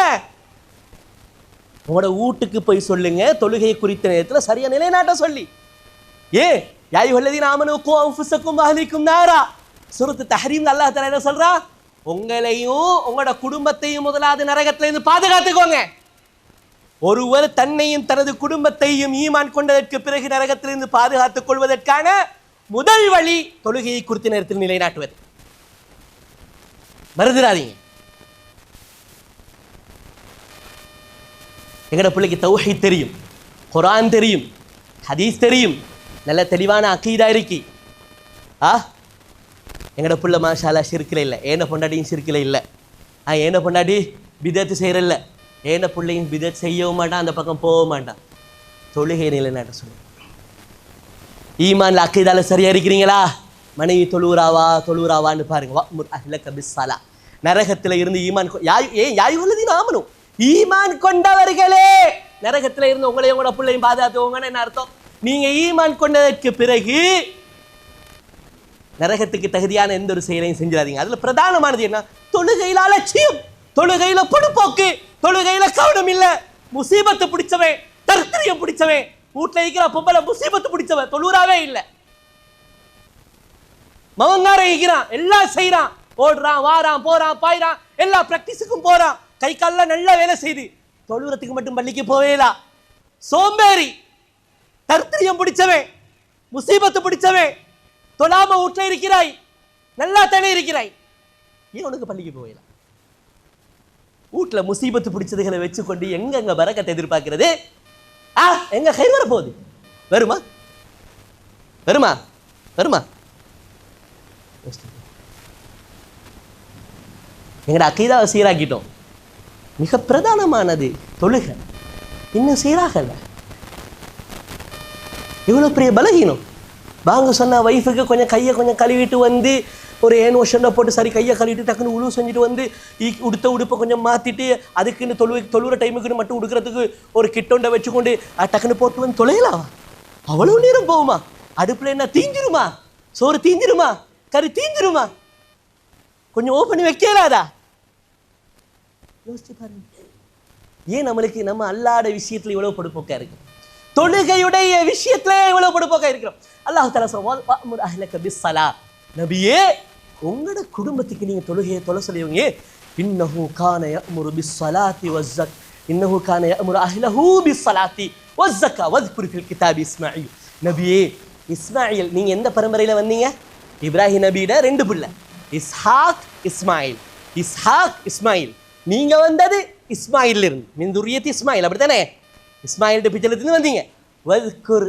உங்களோட வீட்டுக்கு போய் சொல்லுங்க, தொழுகையை குறித்த நேரத்தில் சரியா நிலைநாட்ட சொல்லி. யா அய்யுஹல்லதீன ஆமனூ கூ அன்ஃபுஸக்கும் வஅஹ்லீக்கும் நாரா, சூரத்து தஹ்ரீம் அல்லாஹ் தஆலா என்ன சொல்றா? உங்களையும் உங்களோட குடும்பத்தையும் முதலாவது நரகத்திலிருந்து பாதுகாத்துக்கோங்க. ஒருவர் தன்னையும் தனது குடும்பத்தையும் ஈமான் கொண்டதற்கு பிறகு நரகத்திலிருந்து பாதுகாத்துக் கொள்வதற்கான முதல் வழி தொழுகையை குறித்த நேரத்தில் நிலைநாட்டுவது. மறந்துடாதீங்க. எங்கட பிள்ளைக்கு தௌஹீத் தெரியும், குர்ஆன் தெரியும், ஹதீஸ் தெரியும், நல்ல தெளிவான அக்கீதா இருக்கு. எங்கட புள்ள மாஷா அல்லாஹ் ஷிர்க்ல இல்லை, ஏன பொண்டாட்டியும் ஷிர்க்ல இல்லை, ஏன பொண்டாட்டி பிதத் செய்யறதில்ல, ஏன பிள்ளையும் பிதத் செய்யவும் மாட்டான், அந்த பக்கம் போக மாட்டான். தொழுகை நிலைநாட்ட சொல்லு. ஈமான்ல அக்கீதால சரியா இருக்கிறீங்களா? மனைவி தொழுவுறாவான்னு பாருங்க. வஅமுர் அஹ்லக பிஸ்ஸலாஹ், நரகத்தில் இருந்து ஈமான் யா அய்யுஹல்லதீன ஆமனூ, ஈமான் கொண்டவர்களே, நரகத்தில் இருந்து உங்களையும் உங்களோட பிள்ளையும் பாதுகாத்துவங்கன்னு என்ன அர்த்தம்? நீங்க ஈமான் கொண்டதற்கு பிறகு நரகத்துக்கு தகுதியான எந்த ஒரு செயலையும் செஞ்சிடாதீங்க. அதுல பிரதானமானது என்ன? தொழுகையில அலட்சியம், தொழுகையில பொடுப்போக்கு, தொழுகையில கவனம் இல்ல. முசீபத்து பிடிச்சவன், தர்த்திரியம் பிடிச்சவன், வீட்டுல இருக்கிற பொம்பளை முசீபத்து பிடிச்சவன், தொழுறாவே இல்ல, மவங்கார இருக்கிறான், எல்லாம் செய்யறான், ஓடுறான், வாரான், போறான், பாயிறான், எல்லா பிராக்டிஸுக்கும் போறான், கை கால நல்லா வேலை செய்து, தொழுறதுக்கு மட்டும் பள்ளிக்கு போவேலா. சோம்பேறி, தர்த்திரியம் பிடிச்சவன், முசீபத்து பிடிச்சவன், தொழாம வீட்டுல இருக்கிறாய், நல்லா தானே இருக்கிறாய், ஏன் உனக்கு பள்ளிக்கு போகலாம்? வீட்டுல முசீபத்து பிடிச்சதுகளை வச்சுக்கொண்டு எங்க பரக்கத்தை எதிர்பார்க்கிறது? எங்க கை வர போகுது? வருமா? வருமா? வருமா? எங்கட அக்கீதாவை சீராக்கிட்டோம். மிக பிரதானமானது தொழுகை, இன்னும் சீராகல. இவ்வளவு பெரிய பலகீனம். வாங்க சொன்னா வைஃபுக்கு கையை கொஞ்சம் கழுவிட்டு வந்து ஒரு ஏன் வருஷம் போட்டு சரி கையை கழுவிட்டு டக்குன்னு உழு செஞ்சுட்டு வந்து உடுத்த உடுப்பை கொஞ்சம் மாற்றிட்டு அதுக்குன்னு தொழுகிற டைமுக்குன்னு மட்டும் உடுக்கிறதுக்கு ஒரு கிட்டொண்டை வச்சுக்கொண்டு டக்குன்னு போட்டு வந்து தொலையலாம். அவ்வளோ நேரம் போகுமா? அடுப்பில் என்ன தீஞ்சிருமா? சோறு தீஞ்சிருமா? கறி தீஞ்சிருமா? கொஞ்சம் ஓப்பன் வைக்கலாதா? யோசிச்சு பாருங்க. ஏன் நம்மளுக்கு நம்ம அல்லாத விஷயத்துல இவ்வளவு பொடுப்போக்கா இருக்கு, தொழுகையுடைய விஷயத்துல இவ்வளவு பொடுப்போக்கா இருக்கிறோம். அல்லாஹ் தஆலா சொல்றான் வஅமுர் அஹ்லக பிஸ்ஸலாஹ், நபியே உங்களோட குடும்பத்துக்கு நீங்க தொழுகையை தொலை சொல்லுவீங்க. இன்னஹு கான யஅமுரு பிஸ்ஸலாத்தி வஸ்ஸக், இன்னஹு கான யஅமுரு அஹ்லஹு பிஸ்ஸலாத்தி வஸ்ஸக்கா வذ்குர் ஃபில் கிதாபி இஸ்மாயில். நபியே இஸ்மாயில், நீங்க எந்த பரம்பரையில வந்தீங்க? இப்ராஹிம் நபியோட 2 பிள்ளை, இஸ்ஹாக் இஸ்மாயில். இஸ்ஹாக் இஸ்மாயில், நீங்க வந்தது இஸ்மாயில் இருந்து மின் துர்ரியத் இஸ்மாயில், அப்படித்தானே? இஸ்மாயில் பிச்சலத்திலிருந்து வந்தீங்க. வஸ்குர்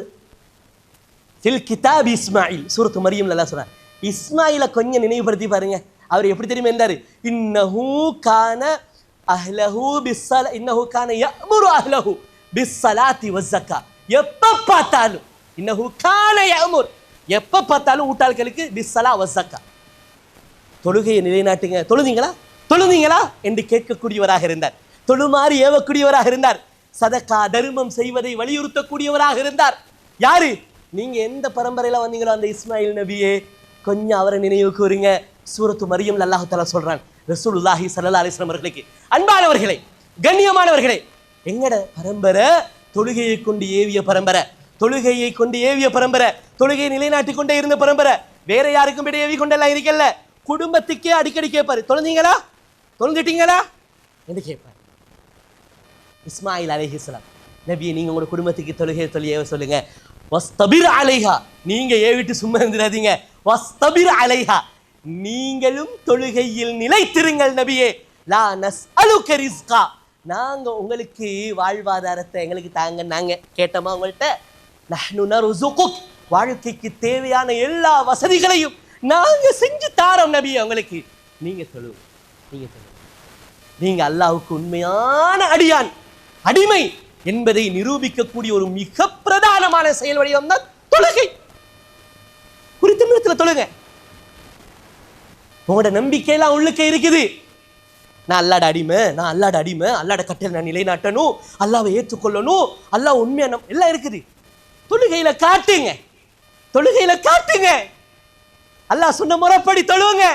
ஃபில் கிதாப் இஸ்மாயில், சூரத்து மரியம் அல்லாஹ் சொல்றார். இஸ்மாயிலை கொஞ்சம் நினைவுபடுத்தி பாருங்க. அவர் எப்படி தெரியுமா இருந்தாரு? இன்னஹு கான அஹ்லஹு பிஸ்ஸலா, இன்னஹு கான யஅமுரு அஹ்லஹு பிஸ்ஸலாத்தி வஸ்ஸக்கா. எப்ப பார்த்தாலும் இன்னஹு கான யஅமுர், எப்ப பார்த்தாலும் ஊட்டாள்களுக்கு பிஸ்ஸலா வஸ்ஸக்கா, தொழுகையை நிலைநாட்டுங்க, தொழுதீங்களா என்று கேட்கக்கூடியவராக இருந்தார். தொழுமாறு ஏவக்கூடியவராக இருந்தார். சதகா தர்மம் செய்வதை வலியுறுத்தக்கூடியவராக இருந்தார். யாரு? நீங்க எந்த பரம்பரையில வந்தீங்களோ அந்த இஸ்மாயில் நபியே, கொஞ்சம் அவரை நினைவு கூறுங்க. சூரத்து மரியம்ல அல்லாஹ் தஆலா சொல்றான் ரசூலுல்லாஹி ஸல்லல்லாஹு அலைஹி வஸல்லம் அவர்களுக்கு, அன்பானவர்களே, கண்ணியமானவர்களே, எங்கட பரம்பரை தொழுகையை கொண்டு ஏவிய பரம்பரை, தொழுகையை கொண்டு ஏவிய பரம்பரை, தொழுகையை நிலைநாட்டி கொண்டே இருந்த பரம்பரை. வேற யாருக்கும் விட ஏவி கொண்டெல்லாம் இருக்கல்ல. குடும்பத்துக்கே அடிக்கடி கேட்பாரு, தொழுந்துட்டீங்களா என்று கேட்பாரு. இஸ்மாயில் அலைஹிஸ்ஸலாம் நபியை, நீங்க உங்களோட குடும்பத்துக்கு தொழுகையை ஏவ சொல்லுங்க. வஸ்தபிர் அலைஹா, நீங்க ஏவிட்டு சும்மா இருந்துடாதீங்க. வஸ்தபிர் அலைஹா, நீங்களும் தொழுகையில் நிலைத்திருங்கள் நபியே. லா நஸ்அலுக ரிஸ்கா, நாங்க உங்களுக்கு வாழ்வாதாரத்தை எங்களுக்கு தாங்க, நாங்க கேட்டோமா உங்கள்கிட்ட? நஹ்னு நர்ஸுகுக், வாழ்க்கைக்கு தேவையான எல்லா வசதிகளையும் நாங்க செஞ்சு தாரோம் நபியே உங்களுக்கு. நீங்க தொழுவு. நீங்க அல்லாஹ்வுக்கு உண்மையான அடிமை என்பதை நிரூபிக்கக்கூடிய ஒரு மிக பிரதானமான செயல் வடிவம் தான் தொழுகை. குறித்த நேரத்தில் தொழுங்க. உங்களோட நம்பிக்கையெல்லாம் உள்ளுக்க இருக்குது. நான் அல்லாட அடிமை, அல்லாட கட்டளை நான் நிலைநாட்டணும், அல்லாவை ஏற்றுக்கொள்ளணும், அல்லாஹ் உண்மையான எல்லாம் இருக்குது. தொழுகையில காட்டுங்க. அல்லாஹ் சொன்ன முறைப்படி தொழுவுங்க,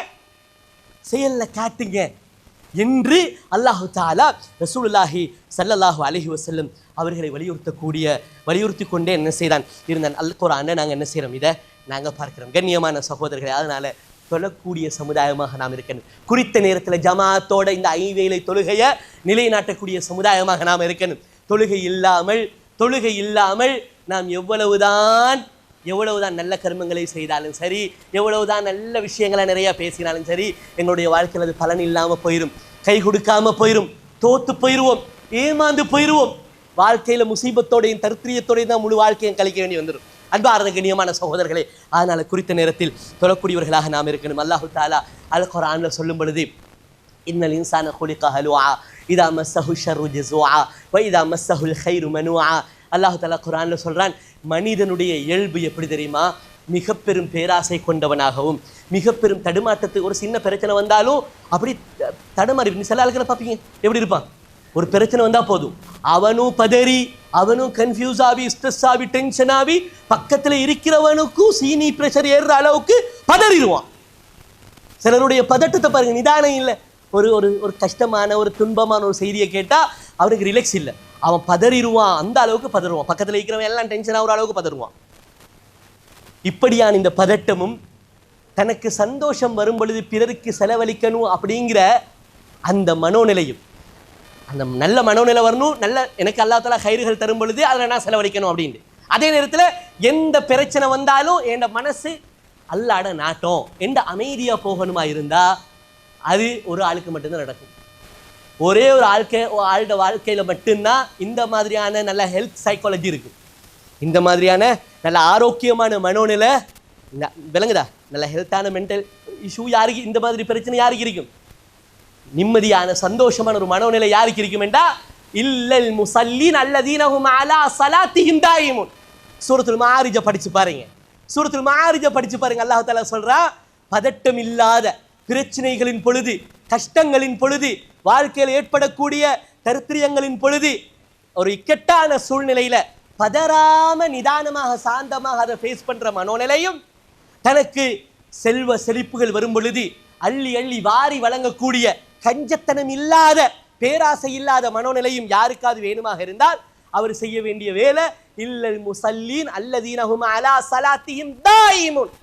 செயல்ல காட்டுங்க என்று அல்லாஹு தஆலா ரசூலுல்லாஹி ஸல்லல்லாஹு அலைஹி வஸல்லம் அவர்களை வலியுறுத்தி கொண்டே என்ன செய்தான் இருந்தான். அல் குர்ஆனை நாங்கள் என்ன செய்கிறோம், இதை நாங்கள் பார்க்கிறோம். கண்ணியமான சகோதரர்களே, அதனால தொழக்கூடிய சமுதாயமாக நாம் இருக்கணும். குறித்த நேரத்தில் ஜமாத்தோட இந்த ஐவேளை தொழுகையை நிலைநாட்டக்கூடிய சமுதாயமாக நாம் இருக்கணும். தொழுகை இல்லாமல் நாம் எவ்வளவுதான் நல்ல கர்மங்களை செய்தாலும் சரி, எவ்வளவுதான் நல்ல விஷயங்களை நிறைய பேசினாலும் சரி, எங்களுடைய வாழ்க்கையில் அது பலன் இல்லாமல் போயிடும், கை கொடுக்காம போயிடும், தோத்து போயிடுவோம், ஏமாந்து போயிடுவோம். வாழ்க்கையில முசீபத்தோடையும் தரித்திரியத்தோடையும் தான் முழு வாழ்க்கையும் கழிக்க வேண்டி வந்துடும். அன்பார்ந்த கண்ணியமான சகோதரர்களே, அதனால குறித்த நேரத்தில் தொழக்கூடியவர்களாக நாம் இருக்கணும். அல்லாஹு தஆலா அல் குர்ஆன்ல சொல்லும் பொழுது, இன்னல் இன்சான குலிக ஹலுஆ இதா மஸ்ஸஹு ஷர்ரு ஜஸூஆ வ இதா மஸ்ஸஹுல் கைரு மனூஆ. அல்லாஹு தஆலா குர்ஆன்ல சொல்றான், மனிதனுடைய இயல்பு எப்படி தெரியுமா? மிக பெரும் பேராசை கொண்டவனாகவும், மிக பெரும் தடுமாற்றத்துக்கு, ஒரு சின்ன பிரச்சனை வந்தாலும் அப்படி தடுமாறி, சில ஆளுக்களை பார்ப்பீங்க எப்படி இருப்பான், ஒரு பிரச்சனை வந்தா போதும் அவனும் பதறி, அவனும் கன்ஃபியூஸ் ஆகி, ஸ்ட்ரெஸ் ஆகி, டென்ஷன் ஆகி, பக்கத்துல இருக்கிறவனுக்கும் சீனி பிரஷர் ஏறுற அளவுக்கு பதறிடுவான். சிலருடைய பதட்டத்தை பாருங்க, நிதானம் இல்லை. ஒரு கஷ்டமான ஒரு துன்பமான ஒரு செய்தியை கேட்டா அவனுக்கு ரிலாக்ஸ் இல்லை, அவன் பதறிடுவான், அந்த அளவுக்கு பதறுவான். பக்கத்துல இருக்கிறவன் எல்லாம் டென்ஷன் ஆகிற அளவுக்கு பதறுவான். இப்படியான இந்த பதட்டமும், தனக்கு சந்தோஷம் வரும் பொழுது பிறருக்கு செலவழிக்கணும் அப்படிங்கிற அந்த மனோநிலையும், அந்த நல்ல மனோநிலை வரணும், நல்ல எனக்கு அல்லாஹ் தஆலா கைர்கள் தரும் பொழுது அதில் நான் செலவழிக்கணும் அப்படின்ட்டு. அதே நேரத்தில் எந்த பிரச்சனை வந்தாலும் என் மனசு அல்லாட நாட்டம் எந்த அமைதியாக போகணுமா இருந்தால் அது ஒரு ஆளுக்கு மட்டும்தான் நடக்கும். ஒரே ஒரு ஆளோட வாழ்க்கையில் மட்டும்தான் இந்த மாதிரியான நல்ல ஹெல்த் சைக்காலஜி இருக்குது, இந்த மாதிரியான நல்ல ஆரோக்கியமான மனோநிலை விளங்குதா, நல்ல ஹெல்த்தான மென்டல் இஷ்யூ யாருக்கு, இந்த மாதிரி பிரச்சனை யாருக்கு இருக்கும், நிம்மதியான சந்தோஷமான ஒரு மனோநிலை யாருக்கு இருக்கும் என்றா, இல்லல் முஸல்லீன் அல்லதீன ஹும் அலா ஸலாத்திஹிம் தாயிமுன். சூரத்துல் மாரிஜ படிச்சு பாருங்க, அல்லாஹ் தஆலா சொல்றா, பதட்டம் இல்லாத பிரச்சனைகளின் பொழுது, கஷ்டங்களின் பொழுது, வாழ்க்கையில் ஏற்படக்கூடிய தரித்திரியங்களின் பொழுது, ஒரு இக்கட்டான சூழ்நிலையில பதறாம நிதானமாக சாந்தமாக அதை ஃபேஸ் பண்ற மனோநிலையும், தனக்கு செல்வ செழிப்புகள் வரும் பொழுது அள்ளி அள்ளி வாரி வழங்கக்கூடிய கஞ்சத்தனம் இல்லாத, பேராசை இல்லாத மனோநிலையும் யாருக்காவது வேணுமாக இருந்தால் அவர் செய்ய வேண்டிய வேலை, இல்லல் முஸல்லீன் அல்லதீன ஹும் அலா ஸலாத்திஹிம் தாயிமுன்.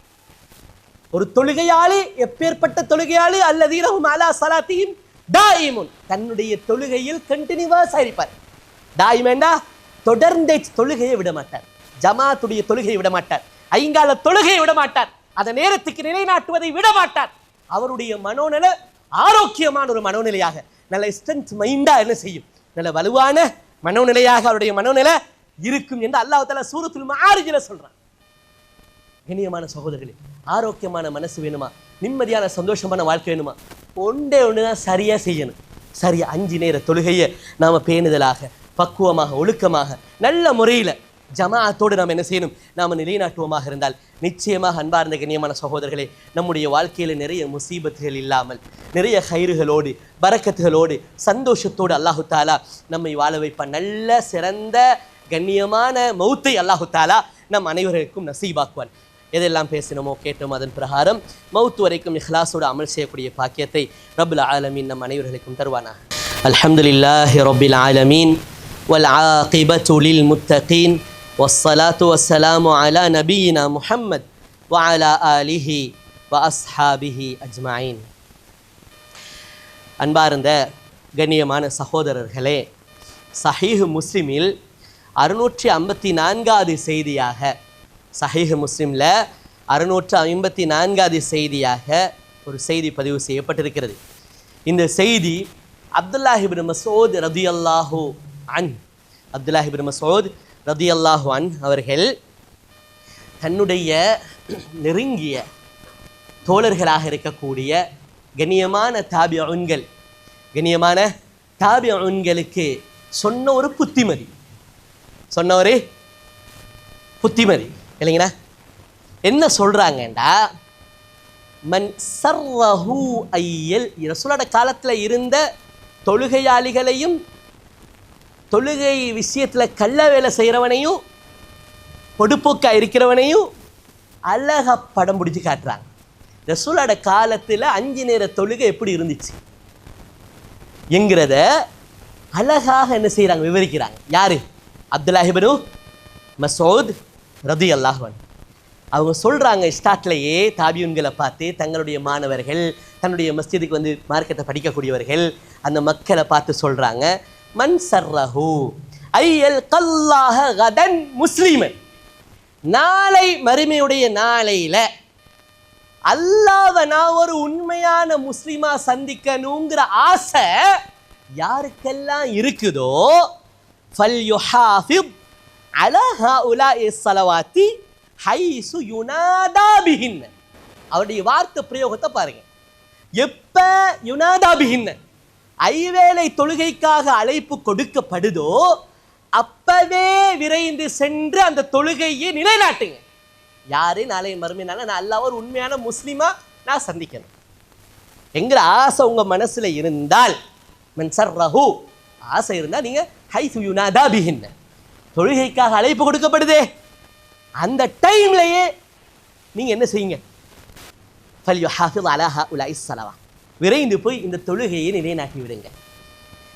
ஒரு தொழுகையாளி, எப்பேற்பட்ட தொழுகையாளி, அல்லதீன ஹும் அலா ஸலாத்திஹிம் தாயிமுன், தன்னுடைய தொழுகையில் கண்டினியூவஸா இருப்பார். தாயிமேண்டா தொடர்ந்து தொழுகையை விட மாட்டார், ஜமாத்துடைய தொழுகையை விட மாட்டார், ஐங்கால தொழுகையை விட மாட்டார், அந்த நேரத்துக்கு நிலைநாட்டுவதை விட மாட்டார். அவருடைய மனோநிலை ஆரோக்கியமான ஒரு மனோநிலையாக, நல்ல ஸ்ட்ரென்த் மைண்டா என்ன செய்யும், நல்ல வலுவான மனோநிலையாக அவருடைய மனோநிலை இருக்கும் என்று அல்லாஹ் தஆலா சூரத்துல் மஆரிஜ்ல சொல்றான். கண்ணியமான சகோதரர்களே, ஆரோக்கியமான மனசு வேணுமா, நிம்மதியான சந்தோஷமான வாழ்க்கை வேணுமா, ஒன்றே ஒன்றுதான் சரியா செய்யணும். சரியா 5 நேர தொழுகையை நாம பேணுதலாக, பக்குவமாக, ஒழுக்கமாக, நல்ல முறையில் ஜமாஅத்தோடு நாம் என்ன செய்யணும், நாம் நிலைநாட்டுவோமாக இருந்தால் நிச்சயமாக அன்பார்ந்த கண்ணியமான சகோதரர்களே, நம்முடைய வாழ்க்கையில் நிறைய முசீபத்துகள் இல்லாமல், நிறைய ஹைறுகளோடு, பரக்கத்துகளோடு, சந்தோஷத்தோடு அல்லாஹு தாலா நம்மை வாழ வைப்பான். நல்ல சிறந்த கண்ணியமான மௌத்தை அல்லாஹு தாலா நம் அனைவருக்கும் நசீபாக்குவான். எதெல்லாம் பேசினோமோ கேட்டோமோ அதன் பிரகாரம் மௌத்து வரைக்கும் இஹ்லாஸோடு அமல் செய்யக்கூடிய பாக்கியத்தை ரப்புல் ஆலமீன் நம் அனைவர்களுக்கும் தருவானாக. அல்ஹம்துலில்லாஹி ரப்பில் ஆலமீன் வல் ஆகிபத்து லில் முத்தகீன் வஸ்ஸலாத்து வஸ்ஸலாமு அலா நபியினா முஹம்மத் வ அலா ஆலிஹி வ அஸ்ஹாபிஹி அஜ்மஈன். அன்பார்ந்த கண்ணியமான சகோதரர்களே, சஹீஹ் முஸ்லிமில் 654வது செய்தியாக, சஹீஹ் முஸ்லிமில் 654வது செய்தியாக ஒரு செய்தி பதிவு செய்யப்பட்டிருக்கிறது. இந்த செய்தி அப்துல்லாஹ் இப்னு மஸ்ஊத் ரதியல்லாஹு அன், அப்துல்லாஹ் இப்னு மஸ்ஊத் ரதியல்லாஹு அன் அவர்கள் தன்னுடைய நெருங்கிய தோழர்களாக இருக்கக்கூடிய கண்ணியமான தாபிஊன்கள், கண்ணியமான தாபிஊன்களுக்கு சொன்ன ஒரு புத்திமதி, சொன்ன ஒரு புத்திமதி இல்லைங்கண்ணா. என்ன சொல்றாங்கண்டா, மன் சர்ரஹு ஐயல், ரசூலோட காலத்தில் இருந்த தொழுகையாளிகளையும் தொழுகை விஷயத்தில் கள்ள வேலை செய்கிறவனையும் பொடுப்போக்கா இருக்கிறவனையும் அழகா படம் பிடிச்சி காட்டுறாங்க. ரசூலோட காலத்தில் 5 நேர தொழுகை எப்படி இருந்துச்சு என்கிறத அழகாக என்ன செய்கிறாங்க, விவரிக்கிறாங்க. யாரு? அப்துல்லாஹ் இப்னு மஸ்ஊத் ரதியல்லாஹு அன்ஹு. அவங்க சொல்கிறாங்க, ஸ்டார்ட்லேயே தாபியூன்களை பார்த்து, தங்களுடைய மாணவர்கள், தன்னுடைய மஸ்ஜிதுக்கு வந்து மார்க்கத்தை படிக்கக்கூடியவர்கள், அந்த மக்களை பார்த்து சொல்கிறாங்க, மன் சர்ரஹு ஐயல் கல்லாஹ கதன் முஸ்லிமன், நாளை மறுமையுடைய நாளையில் அல்லாஹ்வை நான் ஒரு உண்மையான முஸ்லிமா சந்திக்கணுங்கிற ஆசை யாருக்கெல்லாம் இருக்குதோ, ஃபல்யுஹாஃபித் அலா ஹாஉலாஇ ஸலவாத்தி ஹைசு யுனாதா பிஹின். அவருடைய வார்த்தை பிரயோகத்தை பாருங்க. எப்ப யுனாதா பிஹின், ஐவேளை தொழுகைக்காக அழைப்பு கொடுக்கப்படுதோ அப்பவே விரைந்து சென்று அந்த தொழுகையை நிலைநாட்டுங்க. யாரு? நாளை மறுமையினால நான் அல்லாஹ் ஒரு உண்மையான முஸ்லிமா நான் சந்திக்கணும் என்கிற ஆசை உங்க மனசுல இருந்தால், மன் சர்ரஹு, ஆசை இருந்தால் நீங்க ஹைசு யுனாதா பிஹின், தொழுகைக்காக அழைப்பு கொடுக்கப்படுதே அந்த டைம்லயே நீங்க என்ன செய்யுங்க, ஃபல்யுஹாஃபிஸ் அலா ஹாஉலாஇ ஸலவாத், விரைந்து போய் இந்த தொழுகையை நிலைநாட்டி விடுங்க.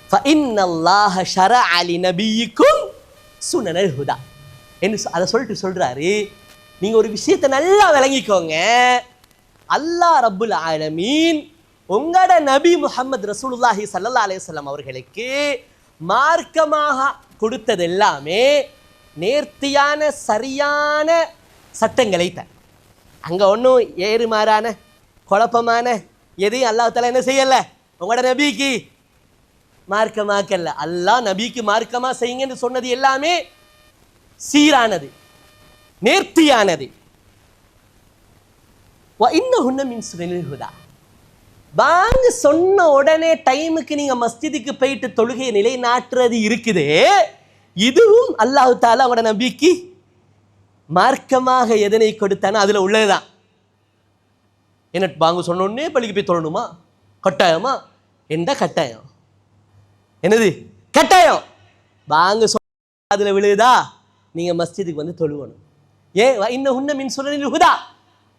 ஃபஇன்னல்லாஹ ஷரஅ லிநபியிக்கும் சுனனல் ஹுதா என்று அதை சொல்லிட்டு சொல்றாரு. நீங்க ஒரு விஷயத்தை நல்லா விளங்கிக்கோங்க, அல்லாஹ் ரப்புல் ஆலமீன் உங்களோட நபி முஹம்மது ரசூலுல்லாஹி ஸல்லல்லாஹு அலைஹி வஸல்லம் அவர்களுக்கு மார்க்கமாக கொடுத்தது எல்லாமே நேர்த்தியான சரியான சட்டங்களை தான். அங்கே ஒன்றும் ஏறுமாறான குழப்பமான எதையும் அல்லாஹ் தஆலா என்ன செய்யல, உங்களோட நபிக்கு மார்க்கமாக்கல்ல. அல்லாஹ் நபிக்கு மார்க்கமாக செய்யுங்கன்னு சொன்னது எல்லாமே சீரானது, நேர்த்தியானது. இன்னஹுன்ன மின் சுனனில் ஹுதா, வாங்க சொன்ன உடனே டைமுக்கு நீங்க மஸ்ஜிதுக்கு போயிட்டு தொழுகையை நிலைநாட்டுறது இருக்குதே, இதுவும் அல்லாஹ் தஆலா அவட நபிக்கு மார்க்கமாக எதனை கொடுத்தானோ அதுல உள்ளதுதான். என்ன வாங்க சொன்ன உடனே பள்ளிக்கு போய் தொழணுமா? கட்டாயமா? எந்த கட்டாயம்? என்னது கட்டாயம்? வாங்க சொன்ன அதுல விழுதா, நீங்க மஸ்ஜிதுக்கு வந்து தொழுவணும். ஏன்? இன்னஹுன்ன மின் சுனனில் ஹுதா,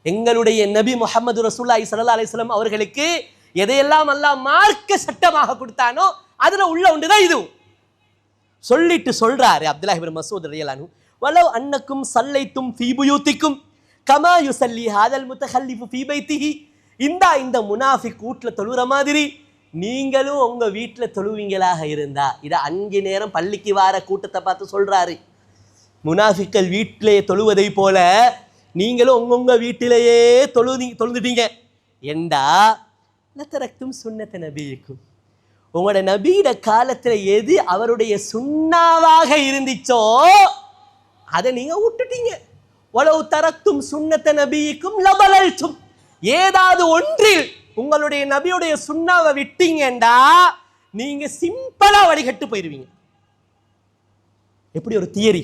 எங்களுடைய நபி முஹம்மது ரசூலுல்லாஹி ஸல்லல்லாஹு அலைஹி வஸல்லம் அவர்களுக்கு எதையெல்லாம் அல்லாஹ் மார்க்க சட்டமாக கொடுத்தானோ அதுல உள்ள ஒன்றுதான் இது. சொல்லிட்டு சொல்றாரு அப்துல்லாஹ் இப்னு மஸ்ஊத் ரலியல்லாஹு அன்ஹு, வலவ் அன்னக்கும் ஸல்லைத்தும் ஃபீ புயூத்திக்கும் கமா யுஸல்லி ஹாதல் முத்தகல்லிஃபு ஃபீ பைத்திஹி, இந்த முனாஃபிக் வீட்டில் தொழுகிற மாதிரி நீங்களும் உங்க வீட்டில் தொழுவீங்களாக இருந்தா, இதை 5 நேரம் பள்ளிக்கு வார கூட்டத்தை பார்த்து சொல்றாரு. முனாஃபிக்கள் வீட்டிலே தொழுவதை போல நீங்களும் உங்க வீட்டிலேயே தொழுதுட்டீங்க என்றா லதரக்தும் சுன்னத நபியிக்கும், உங்களோட நபியிட காலத்துல எது அவருடைய சுன்னாவாக இருந்துச்சோ அதை நீங்க விட்டுட்டீங்க. வலவு தரக்தும் சுன்னத நபியிக்கும் லபலல்தும், ஏதாவது ஒன்றில் உங்களுடைய நபியுடைய சுன்னாவை விட்டீங்கண்டா நீங்க சிம்பிளா வழிகட்டு போயிருவீங்க. எப்படி ஒரு தியரி,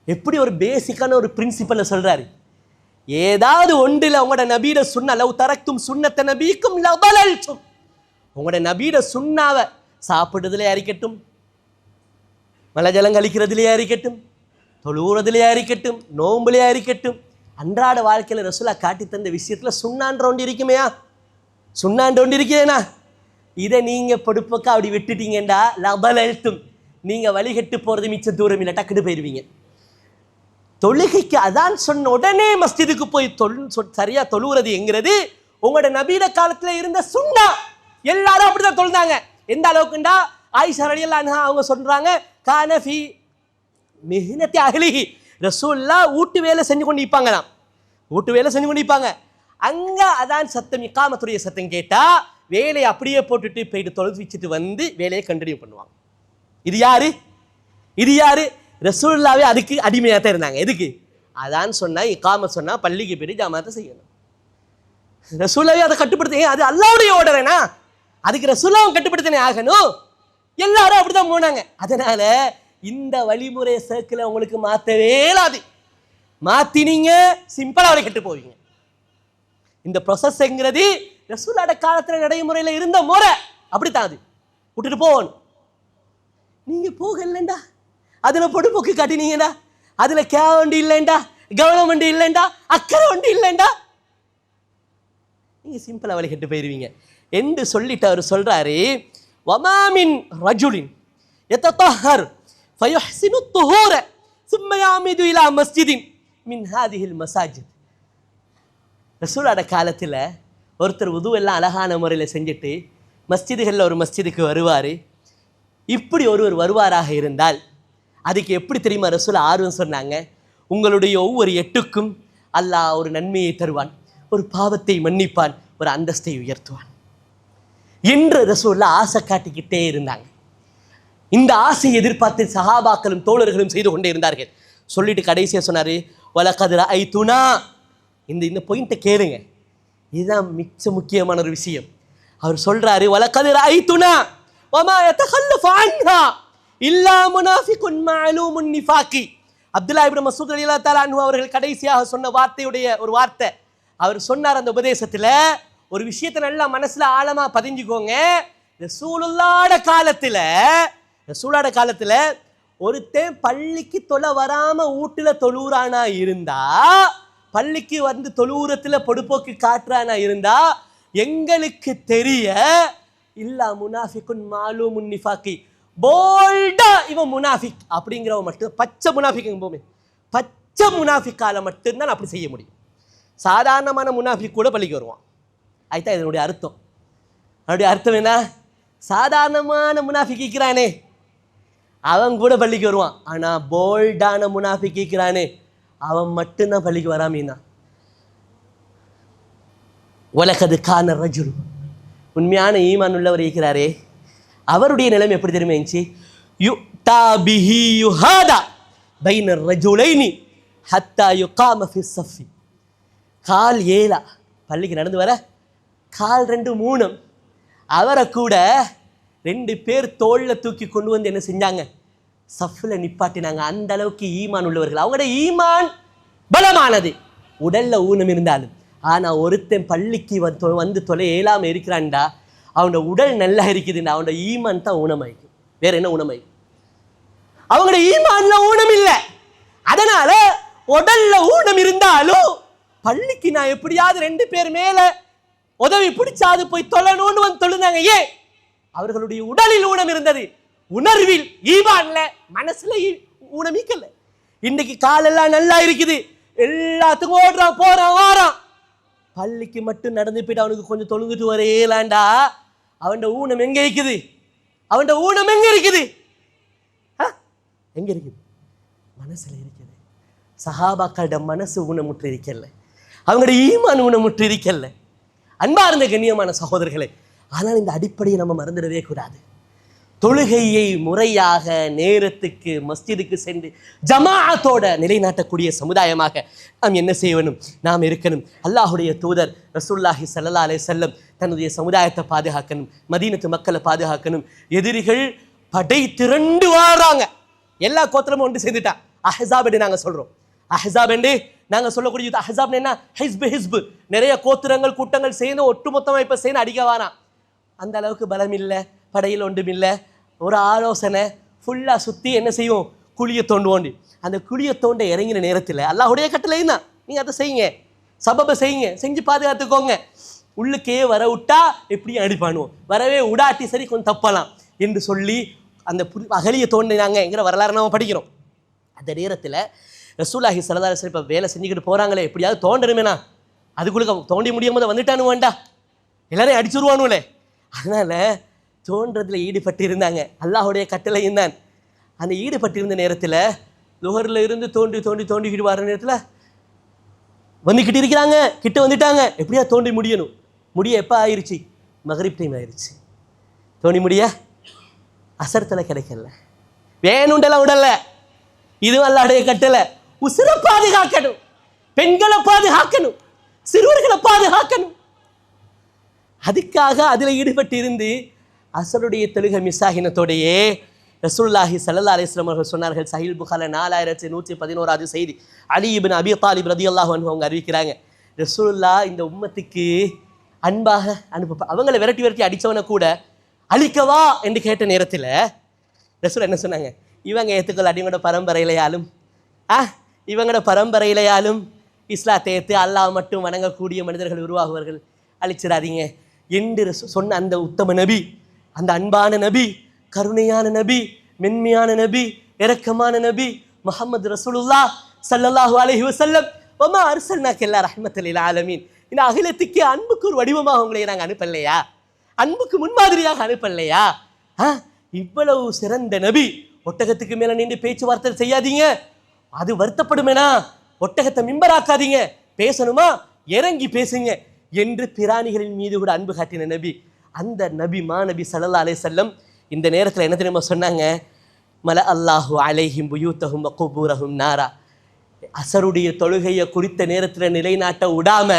எப்படி ஒரு பேசிக்கான ஒரு பிரின்சிபலை சொல்றாரு. ஏதாவது ஒன்றில் உங்களோட நபியிட சுன்னா, லவ் தரக்தும் சுன்னத நபியிக்கும் லபலல்தும், உங்களோட நபியிட சுன்னாவை சாப்பிடுறதுலையா இருக்கட்டும், மலஜலம் கழிக்கிறதுலையா இருக்கட்டும், தொழுவுறதுலையா இருக்கட்டும், நோம்புலையா இருக்கட்டும், அன்றாட வாழ்க்கையில் ரசூலா காட்டி தந்த விஷயத்தில் சுண்ணான்ற ஒன்று இருக்குமையா, சுண்ணான்ற ஒன்று இருக்கேனா, இதை நீங்கள் பொடுப்பக்கா அப்படி விட்டுட்டீங்கண்டா லபலல்தும், நீங்கள் வழிகட்டு போகிறது மிச்ச தூரம் இல்லை, டக்குன்னு போயிடுவீங்க. தொழுகைக்கு அதான் சொன்ன உடனே மஸ்ஜிதுக்கு போய் சரியா தொழுகிறது என்கிறது உங்களோட நபீட காலத்தில் இருந்த சுன்னா. எல்லாரும் அப்படிதான் தொழுந்தாங்க. எந்த அளவுக்குண்டா ஆயிஷா ரலியல்லாஹு அன்ஹா அவங்க சொல்றாங்க, கானஃபி மிஹ்னத்தி அஹ்லிஹி, ரசூலுல்லாஹ் வீட்டு வேலை செஞ்சு கொண்டு இருப்பாங்களாம், வீட்டு வேலை செஞ்சு கொண்டு இருப்பாங்க. அங்க அதான் சத்தம், இகாமத்துடைய சத்தம் கேட்டா வேலையை அப்படியே போட்டுட்டு போயிட்டு தொழுது வச்சுட்டு வந்து வேலையை கண்டினியூ பண்ணுவாங்க. இது யாரு? இது யாரு? ரசூலுல்லாஹ்வே அதுக்கு அடிமையாக தான் இருந்தாங்க. எதுக்கு? அதான் சொன்னா இகாமத் சொன்னா பள்ளிக்கு போய் ஜமாத்தை செய்யணும். ரசூலுல்லாஹ்வே அதை கட்டுப்படுத்த, அது அல்லாஹ்வுடைய ஆர்டரேனா, அதுக்கு ரசூலுல்லாஹ் கட்டுப்படுத்தனே ஆகணும். எல்லாரும் அப்படிதான் போனாங்க. அதனால இந்த வழிமுறை சர்க்கிளை உங்களுக்கு மாற்றவே இயலாது. மாத்தினீங்க சிம்பிளா அவரை கெட்டு போவீங்க. இந்த ப்ரொசஸ்ங்கிறது ரசூலோட காலத்தில் நடைமுறையில் இருந்த முறை அப்படித்தான், அது விட்டுட்டு போகணும். நீங்க போகலண்டா, அதுல பொடுப்போக்கு காட்டினீங்கடா, அதுல கேவண்டி இல்லைண்டா, கவர்மெண்ட் இல்லைண்டா, அக்கறை வண்டி இல்லைண்டா, நீங்க சிம்பிளா வழி கெட்டு போயிருவீங்க என்று சொல்லிட்டு அவர் சொல்றாரு, வமாமின் ரஜுலின் யததஹர் ஃபயுஹ்சினு துஹூர ثم يعمد الى مسجد من هذه المساجد. ரசூலோட காலத்துல ஒருத்தர் உது எல்லாம் அழகான முறையில் செஞ்சுட்டு மஸ்ஜிதுகளில் ஒரு மஸ்ஜிதுக்கு வருவார். இப்படி ஒருவர் வருவாராக இருந்தால் அதுக்கு எப்படி தெரியுமா ரசூல் ஆர்வம் சொன்னாங்க, உங்களுடைய ஒவ்வொரு எட்டுக்கும் அல்லாஹ் ஒரு நன்மையை தருவான், ஒரு பாவத்தை மன்னிப்பான், ஒரு அந்தஸ்தை உயர்த்துவான் என்று ரசூலுல்லாஹ் ஆசை காட்டிக்கிட்டே இருந்தாங்க. இந்த ஆசையை எதிர்பார்த்து சஹாபாக்களும் தோழர்களும் செய்து கொண்டே இருந்தார்கள். சொல்லிட்டு கடைசியாக சொன்னாரு, வலகத் ரஅய்துனா, இந்த பாயிண்ட்டை கேளுங்க, இதுதான் மிச்ச முக்கியமான ஒரு விஷயம். அவர் சொல்றாரு, வலகத் ரஅய்துனா வமா யதகல்லஃபு அன்ஹா இல்லா முனாஃபிகுன் மஅலூமுன் நிஃபாகி. அப்துல்லாஹ் இப்னு மஸ்ஊத் ரலியல்லாஹு தஆலா அன்ஹு அவர்கள் கடைசியாக சொன்ன வார்த்தையுடைய ஒரு வார்த்தை. அவர் சொன்னார் அந்த உபதேசத்துல, ஒரு விஷயத்தை நல்லா மனசுல ஆழமா பதிஞ்சுக்கோங்க. ரசூலுல்லாஹ்ட காலத்துல ஒருத்தன் பள்ளிக்கு தொலை வராம வீட்டுல தொழுறானா இருந்தா, பள்ளிக்கு வந்து தொழுவுரத்துல பொடுப்போக்கு காட்டுறானா இருந்தா, எங்களுக்கு தெரிய இல்லா முனாஃபிகுன் மாலூமுன் நிஃபாகி, போல்டா இவன் முனாஃபிக் அப்படிங்கிறவன் மட்டும், பச்சை முனாஃபிக் போமே, பச்சை முனாஃபிக்கால மட்டும்தான் அப்படி செய்ய முடியும். சாதாரணமான முனாஃபிக் கூட பள்ளிக்கு வருவான். அதுதான் இதனுடைய அர்த்தம். அதனுடைய அர்த்தம் என்ன? சாதாரணமான முனாஃபிக் இருக்கிறானே அவன் கூட பள்ளிக்கு வருவான், ஆனா போல்டான முனாஃபிக் இருக்கிறானே அவன் மட்டும்தான் பள்ளிக்கு வராமீனா. வலகது கான ரஜுல், உண்மையான ஈமான் உள்ளவர் இருக்கிறாரே அவருடைய நிலைமை எப்படி தெரியுமா இருந்துச்சு, யுக்தா பிஹி யுஹாதா பைன ரஜுலைனி ஹத்தா யுகாம ஃபி ஸஃபி. கால் ஏலா பள்ளிக்கு நடந்து வர, கால் 2 3, அவரை கூட 2 பேர் தோளில் தூக்கி கொண்டு வந்து என்ன செஞ்சாங்க, சஃப்ல நிப்பாட்டினாங்க. அந்த அளவுக்கு ஈமான் உள்ளவர்கள். அவங்களோட ஈமான் பலமானது, உடல்ல ஊனம் இருந்தாலும். ஆனா ஒருத்தன் பள்ளிக்கு வந்து தொலை ஏலாம இருக்கிறான்டா, அவனோட உடல் நல்லா இருக்குதுண்டா, அவனோட ஈமான் தான் ஊனமாயிக்கும். வேற என்ன ஊனமாயிக்கும்? அவங்களோட ஈமான்ல ஊனம் இல்லை. அதனால உடல்ல ஊனம் இருந்தாலும் பள்ளிக்கு நான் எப்படியாவது 2 பேர் மேல உதவி பிடிச்சாது போய் தொழணும்னு வந்து தொழுந்தாங்க. ஏன்? அவர்களுடைய உடலில் ஊனம் இருந்தது, உணர்வில் ஈமான்ல மனசுல ஊனமிக்கல. இன்னைக்கு காலெல்லாம் நல்லா இருக்குது, எல்லாத்துக்கும் ஓடுறான் போறான் வாரான், பள்ளிக்கு மட்டும் நடந்து போயிட்டு அவனுக்கு கொஞ்சம் தொழுந்துட்டு வரையலாண்டா, அவன் ஊனம் எங்க இருக்குது? அவன் ஊனம் எங்க இருக்குது? எங்க இருக்குது? மனசுல இருக்குது. சஹாபாக்களோட மனசு ஊனமுற்று இருக்கல, அவங்களோட ஈமான் ஊனமுற்று இருக்கல. அன்பார்ந்த கண்ணியமான சகோதரர்களே, ஆனால் இந்த அடிப்படையை நம்ம மறந்துடவே கூடாது. தொழுகையை முறையாக நேரத்துக்கு மஸ்ஜிதுக்கு சென்று ஜமாஅத்தோட நிலைநாட்டக்கூடிய சமுதாயமாக நாம் என்ன செய்ய வேணும்? நாம் இருக்கணும். அல்லாஹுடைய தூதர் ரசூலுல்லாஹி ஸல்லல்லாஹு அலைஹி வஸல்லம் தன்னுடைய சமுதாயத்தை பாதுகாக்கணும், மதீனத்து மக்களை பாதுகாக்கணும். எதிரிகள் படை திரண்டு வாராங்க, எல்லா கோத்திரமும் ஒன்று சேர்ந்துட்டா. அஹ்ஸாப் என்று நாங்கள் சொல்றோம். அஹ்ஸாப் என்று நாங்கள் சொல்லக்கூடிய அஹ்ஸாப் என்ன? ஹிஸ்பு. நிறைய கோத்திரங்கள் கூட்டங்கள் சேர்ந்து ஒட்டுமொத்தமாக இப்போ சேர்ந்து அடிக்க வாரான். அந்த அளவுக்கு பலம் இல்லை, படையில் ஒன்றும் இல்லை. ஒரு ஆலோசனை ஃபுல்லாக சுற்றி என்ன செய்வோம்? குழியை தோண்டுவோண்டி. அந்த குழியை தோண்ட இறங்கின நேரத்தில் அல்லாஹுடைய கட்டளையும் தான், நீங்கள் அதை செய்யுங்க, சபபை செய்யுங்க, செஞ்சு பாதுகாத்துக்கோங்க. உள்ளுக்கே வர விட்டா எப்படியும் அடிப்பானுவோம், வரவே விடாட்டி சரி கொஞ்சம் தப்பலாம் என்று சொல்லி அந்த அகலியை தோண்டினாங்க என்கிற வரலாறு நம்ம படிக்கிறோம். அந்த நேரத்தில் ரசூலுல்லாஹி ஸல்லல்லாஹு அலைஹி வஸல்லம் இப்போ வேலை செஞ்சுக்கிட்டு போகிறாங்களே, எப்படியாவது தோண்டணுமேனா, அதுக்குள்ள தோண்டி முடியும் போது வந்துட்டானு வேண்டா, எல்லாரையும் அடிச்சுருவானுங்களே. அதனால் தோன்றதில் ஈடுபட்டு இருந்தாங்க. அல்லாஹுடைய கட்டளையும் தான். அந்த ஈடுபட்டிருந்த நேரத்தில் லுஹரில் இருந்து தோண்டிக்கிட்டு வர நேரத்தில் வந்துக்கிட்டு இருக்கிறாங்க, கிட்ட வந்துட்டாங்க. எப்படியா தோண்டி முடியணும். முடிய எப்போ ஆயிடுச்சு? மகரிப் டைம் ஆயிடுச்சு. தோண்டி முடிய அசரத்தில் கிடைக்கல, வேணுண்டெல்லாம் விடல. இதுவும் அல்லாஹுடைய கட்டளை. உசிரை பாதுகாக்கணும், பெண்களை பாதுகாக்கணும், சிறுவர்களை பாதுகாக்கணும். அதுக்காக அதில் ஈடுபட்டு இருந்து அசருடைய தொழுகை மிஸ்ஸாகினத்தோடையே ரசூலுல்லாஹி ஸல்லல்லாஹு அலைஹி வஸல்லம் அவர்கள் சொன்னார்கள். சஹீஹ் புகாரில 4111 செய்தி. அலி இப்னு அபி தாலிப் ரலியல்லாஹு அன்ஹு அவங்க அறிவிக்கிறாங்க, ரசூலுல்லாஹ் இந்த உம்மத்துக்கு அன்பாக அவங்கள விரட்டி அடித்தவனை கூட அழிக்கவா என்று கேட்ட நேரத்தில் ரசூல் என்ன சொன்னாங்க? இவங்க ஏற்றுக்கொள்ள இவங்களோட பரம்பரையிலையாலும் இஸ்லாத்தை ஏற்று அல்லாஹ் மட்டும் வணங்கக்கூடிய மனிதர்கள் உருவாகுவார்கள், அழிச்சிடாதீங்க என்று சொன்ன அந்த உத்தம நபி, அந்த அன்பான நபி, கருணையான நபி, மென்மையான நபி, இரக்கமான நபி முஹம்மது ரசூலுல்லாஹ் ஸல்லல்லாஹு அலைஹி வஸல்லம் வமா அர்ஸல்னாக இல்லா ரஹ்மத்தல் லில் ஆலமீன். இந்த அகிலத்துக்கு அன்புக்கு ஒரு வடிவமாக உங்களை நாங்கள் அனுப்பலையா? அன்புக்கு முன்மாதிரியாக அனுப்பலையா? இவ்வளவு சிறந்த நபி ஒட்டகத்துக்கு மேலே நின்று பேச்சுவார்த்தை செய்யாதீங்க, அது வருத்தப்படுமேனா. ஒட்டகத்தை மிம்பராக்காதீங்க, பேசணுமா இறங்கி பேசுங்க என்று பிராணிகளின் மீது கூட அன்பு காட்டின நபி, அந்த நபி மாநபி ஸல்லல்லாஹு அலைஹி வஸல்லம் இந்த நேரத்தில் என்ன தெரியுமா சொன்னாங்க? மல அல்லாஹு அலைஹிம் புயூத்தஹும் வகுபூரஹும் நாரா. அசருடைய தொழுகையை குறித்த நேரத்தில் நிலைநாட்ட விடாம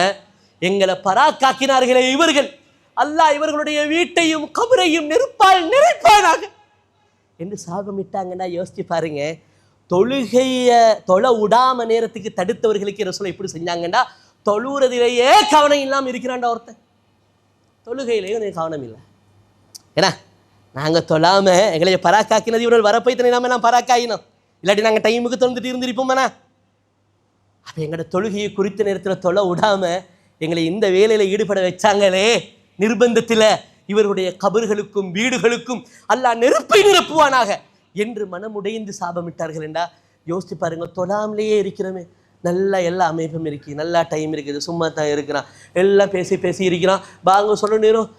எங்களை பராக்காக்கினார்களே இவர்கள், அல்லாஹ் இவர்களுடைய வீட்டையும் கபரையும் நெருப்பால் நிறைப்பானாக என்று சாபமிட்டாங்கன்னா யோசிச்சு பாருங்க. தொழ விடாம நேரத்துக்கு தடுத்தவர்களுக்கு ரசூல் எப்படி செஞ்சாங்கன்னா, தொழுறதிலேயே கவனம் இல்லாமல் இருக்கிறான்டா ஒருத்தன், தொழுகையிலேயே எனக்கு கவனம் இல்லை. ஏன்னா நாங்கள் தொழாமல் எங்களை பராக்காக்கினது இவர்கள் வரப்போய் தனி நாம எல்லாம் பராக்காயினோம், இல்லாட்டி நாங்கள் டைமுக்கு தொழுந்துட்டு இருந்திருப்போம்னா. அப்போ எங்களோட தொழுகையை குறித்த நேரத்தில் தொழ விடாமல் எங்களை இந்த வேலையில் ஈடுபட வச்சாங்களே நிர்பந்தத்தில், இவர்களுடைய கபர்களுக்கும் வீடுகளுக்கும் அல்லாஹ் நெருப்பை நிரப்புவானாக என்று மனமுடைந்து சாபமிட்டார்கள் என்றா யோசிச்சு பாருங்க. தொழாமலேயே இருக்கிறோமே, நல்லா எல்லா அமைப்பும் இருக்கு, நல்லா டைம் இருக்குது, சும்மா தான் இருக்கிறான், எல்லாம் பேசி இருக்கிறான். பாங்க சொல்ல நேரம்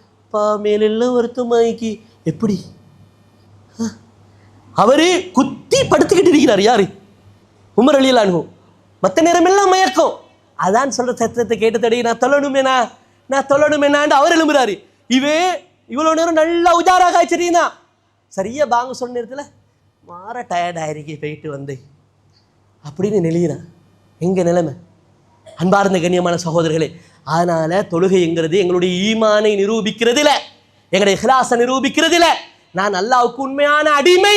மேலெல்லாம் வருத்தமாய்க்கு எப்படி அவரு குத்தி படுத்துக்கிட்டு இருக்கிறார். யாரு? உமர் ரலியல்லாஹு அன்ஹு. மற்ற நேரம் எல்லாம் மயக்கம். அதான் சொல்ற சத்தத்தை கேட்டதடி நான் தொழணுமேனான்னு அவர் எழும்புறாரு. இவ்வளோ நேரம் நல்லா உஜாராக ஆயிடுச்சுன்னா சரியா பாங்க சொன்ன நேரத்தில் மாற டயர்டாயிருக்கி போயிட்டு வந்து அப்படின்னு நெளியிறான். எங்கள் நிலைமை அன்பார்ந்த கண்ணியமான சகோதரர்களே, அதனால் தொழுகைங்கிறது எங்களுடைய ஈமானை நிரூபிக்கிறதில்ல, எங்களுடைய இஹ்லாஸை நிரூபிக்கிறதில்ல, நான் அல்லாஹ்வுக்கு உண்மையான அடிமை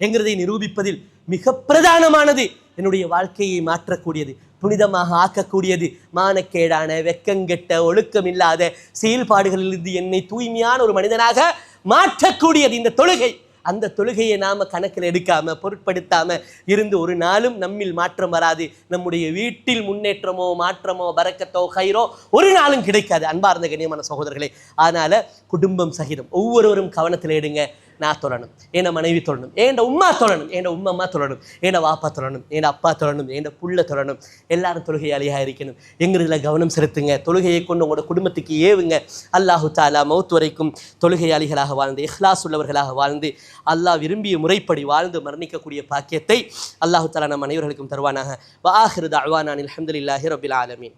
என்கிறதை நிரூபிப்பதில் மிக பிரதானமானது, என்னுடைய வாழ்க்கையை மாற்றக்கூடியது, புனிதமாக ஆக்கக்கூடியது, மானக்கேடான வெக்கங்கெட்ட ஒழுக்கமில்லாத செயல்பாடுகளிலிருந்து என்னை தூய்மையான ஒரு மனிதனாக மாற்றக்கூடியது இந்த தொழுகை. அந்த தொழுகையை நாம் கணக்கில் எடுக்காமல் பொருட்படுத்தாமல் இருந்து ஒரு நாளும் நம்மில் மாற்றம் வராது. நம்முடைய வீட்டில் முன்னேற்றமோ மாற்றமோ பரக்கத்தோ ஹைரோ ஒரு நாளும் கிடைக்காது. அன்பார்ந்த கண்ணியமான சகோதரர்களே, அதனால் குடும்பம் சகிதம் ஒவ்வொருவரும் கவனத்தில் எடுங்க. நான் தொழணும், என் மனைவி தொழணும், என் உம்மா தொழணும், என் உம்மம்மா தொழணும், என் வாப்பா தொழணும், என் அப்பா தொழணும், என் புள்ள தொழணும், எல்லாரும் தொழுகையாளியாக இருக்கணும். எங்களில் கவனம் செலுத்துங்க. தொழுகையை கொண்டு உங்களோட குடும்பத்துக்கு ஏவுங்க. அல்லாஹு தாலா மௌத் வரைக்கும் தொழுகையாளிகளாக வாழ்ந்து இஹ்லாஸ் உள்ளவர்களாக வாழ்ந்து அல்லாஹ் விரும்பிய முறைப்படி வாழ்ந்து மரணிக்கக்கூடிய பாக்கியத்தை அல்லாஹு தாலா நம் அனைவர்களுக்கும் தருவானாக. வ ஆஹிரு தஅவானா அல்ஹம்துலில்லாஹி ரப்பில் ஆலமீன்.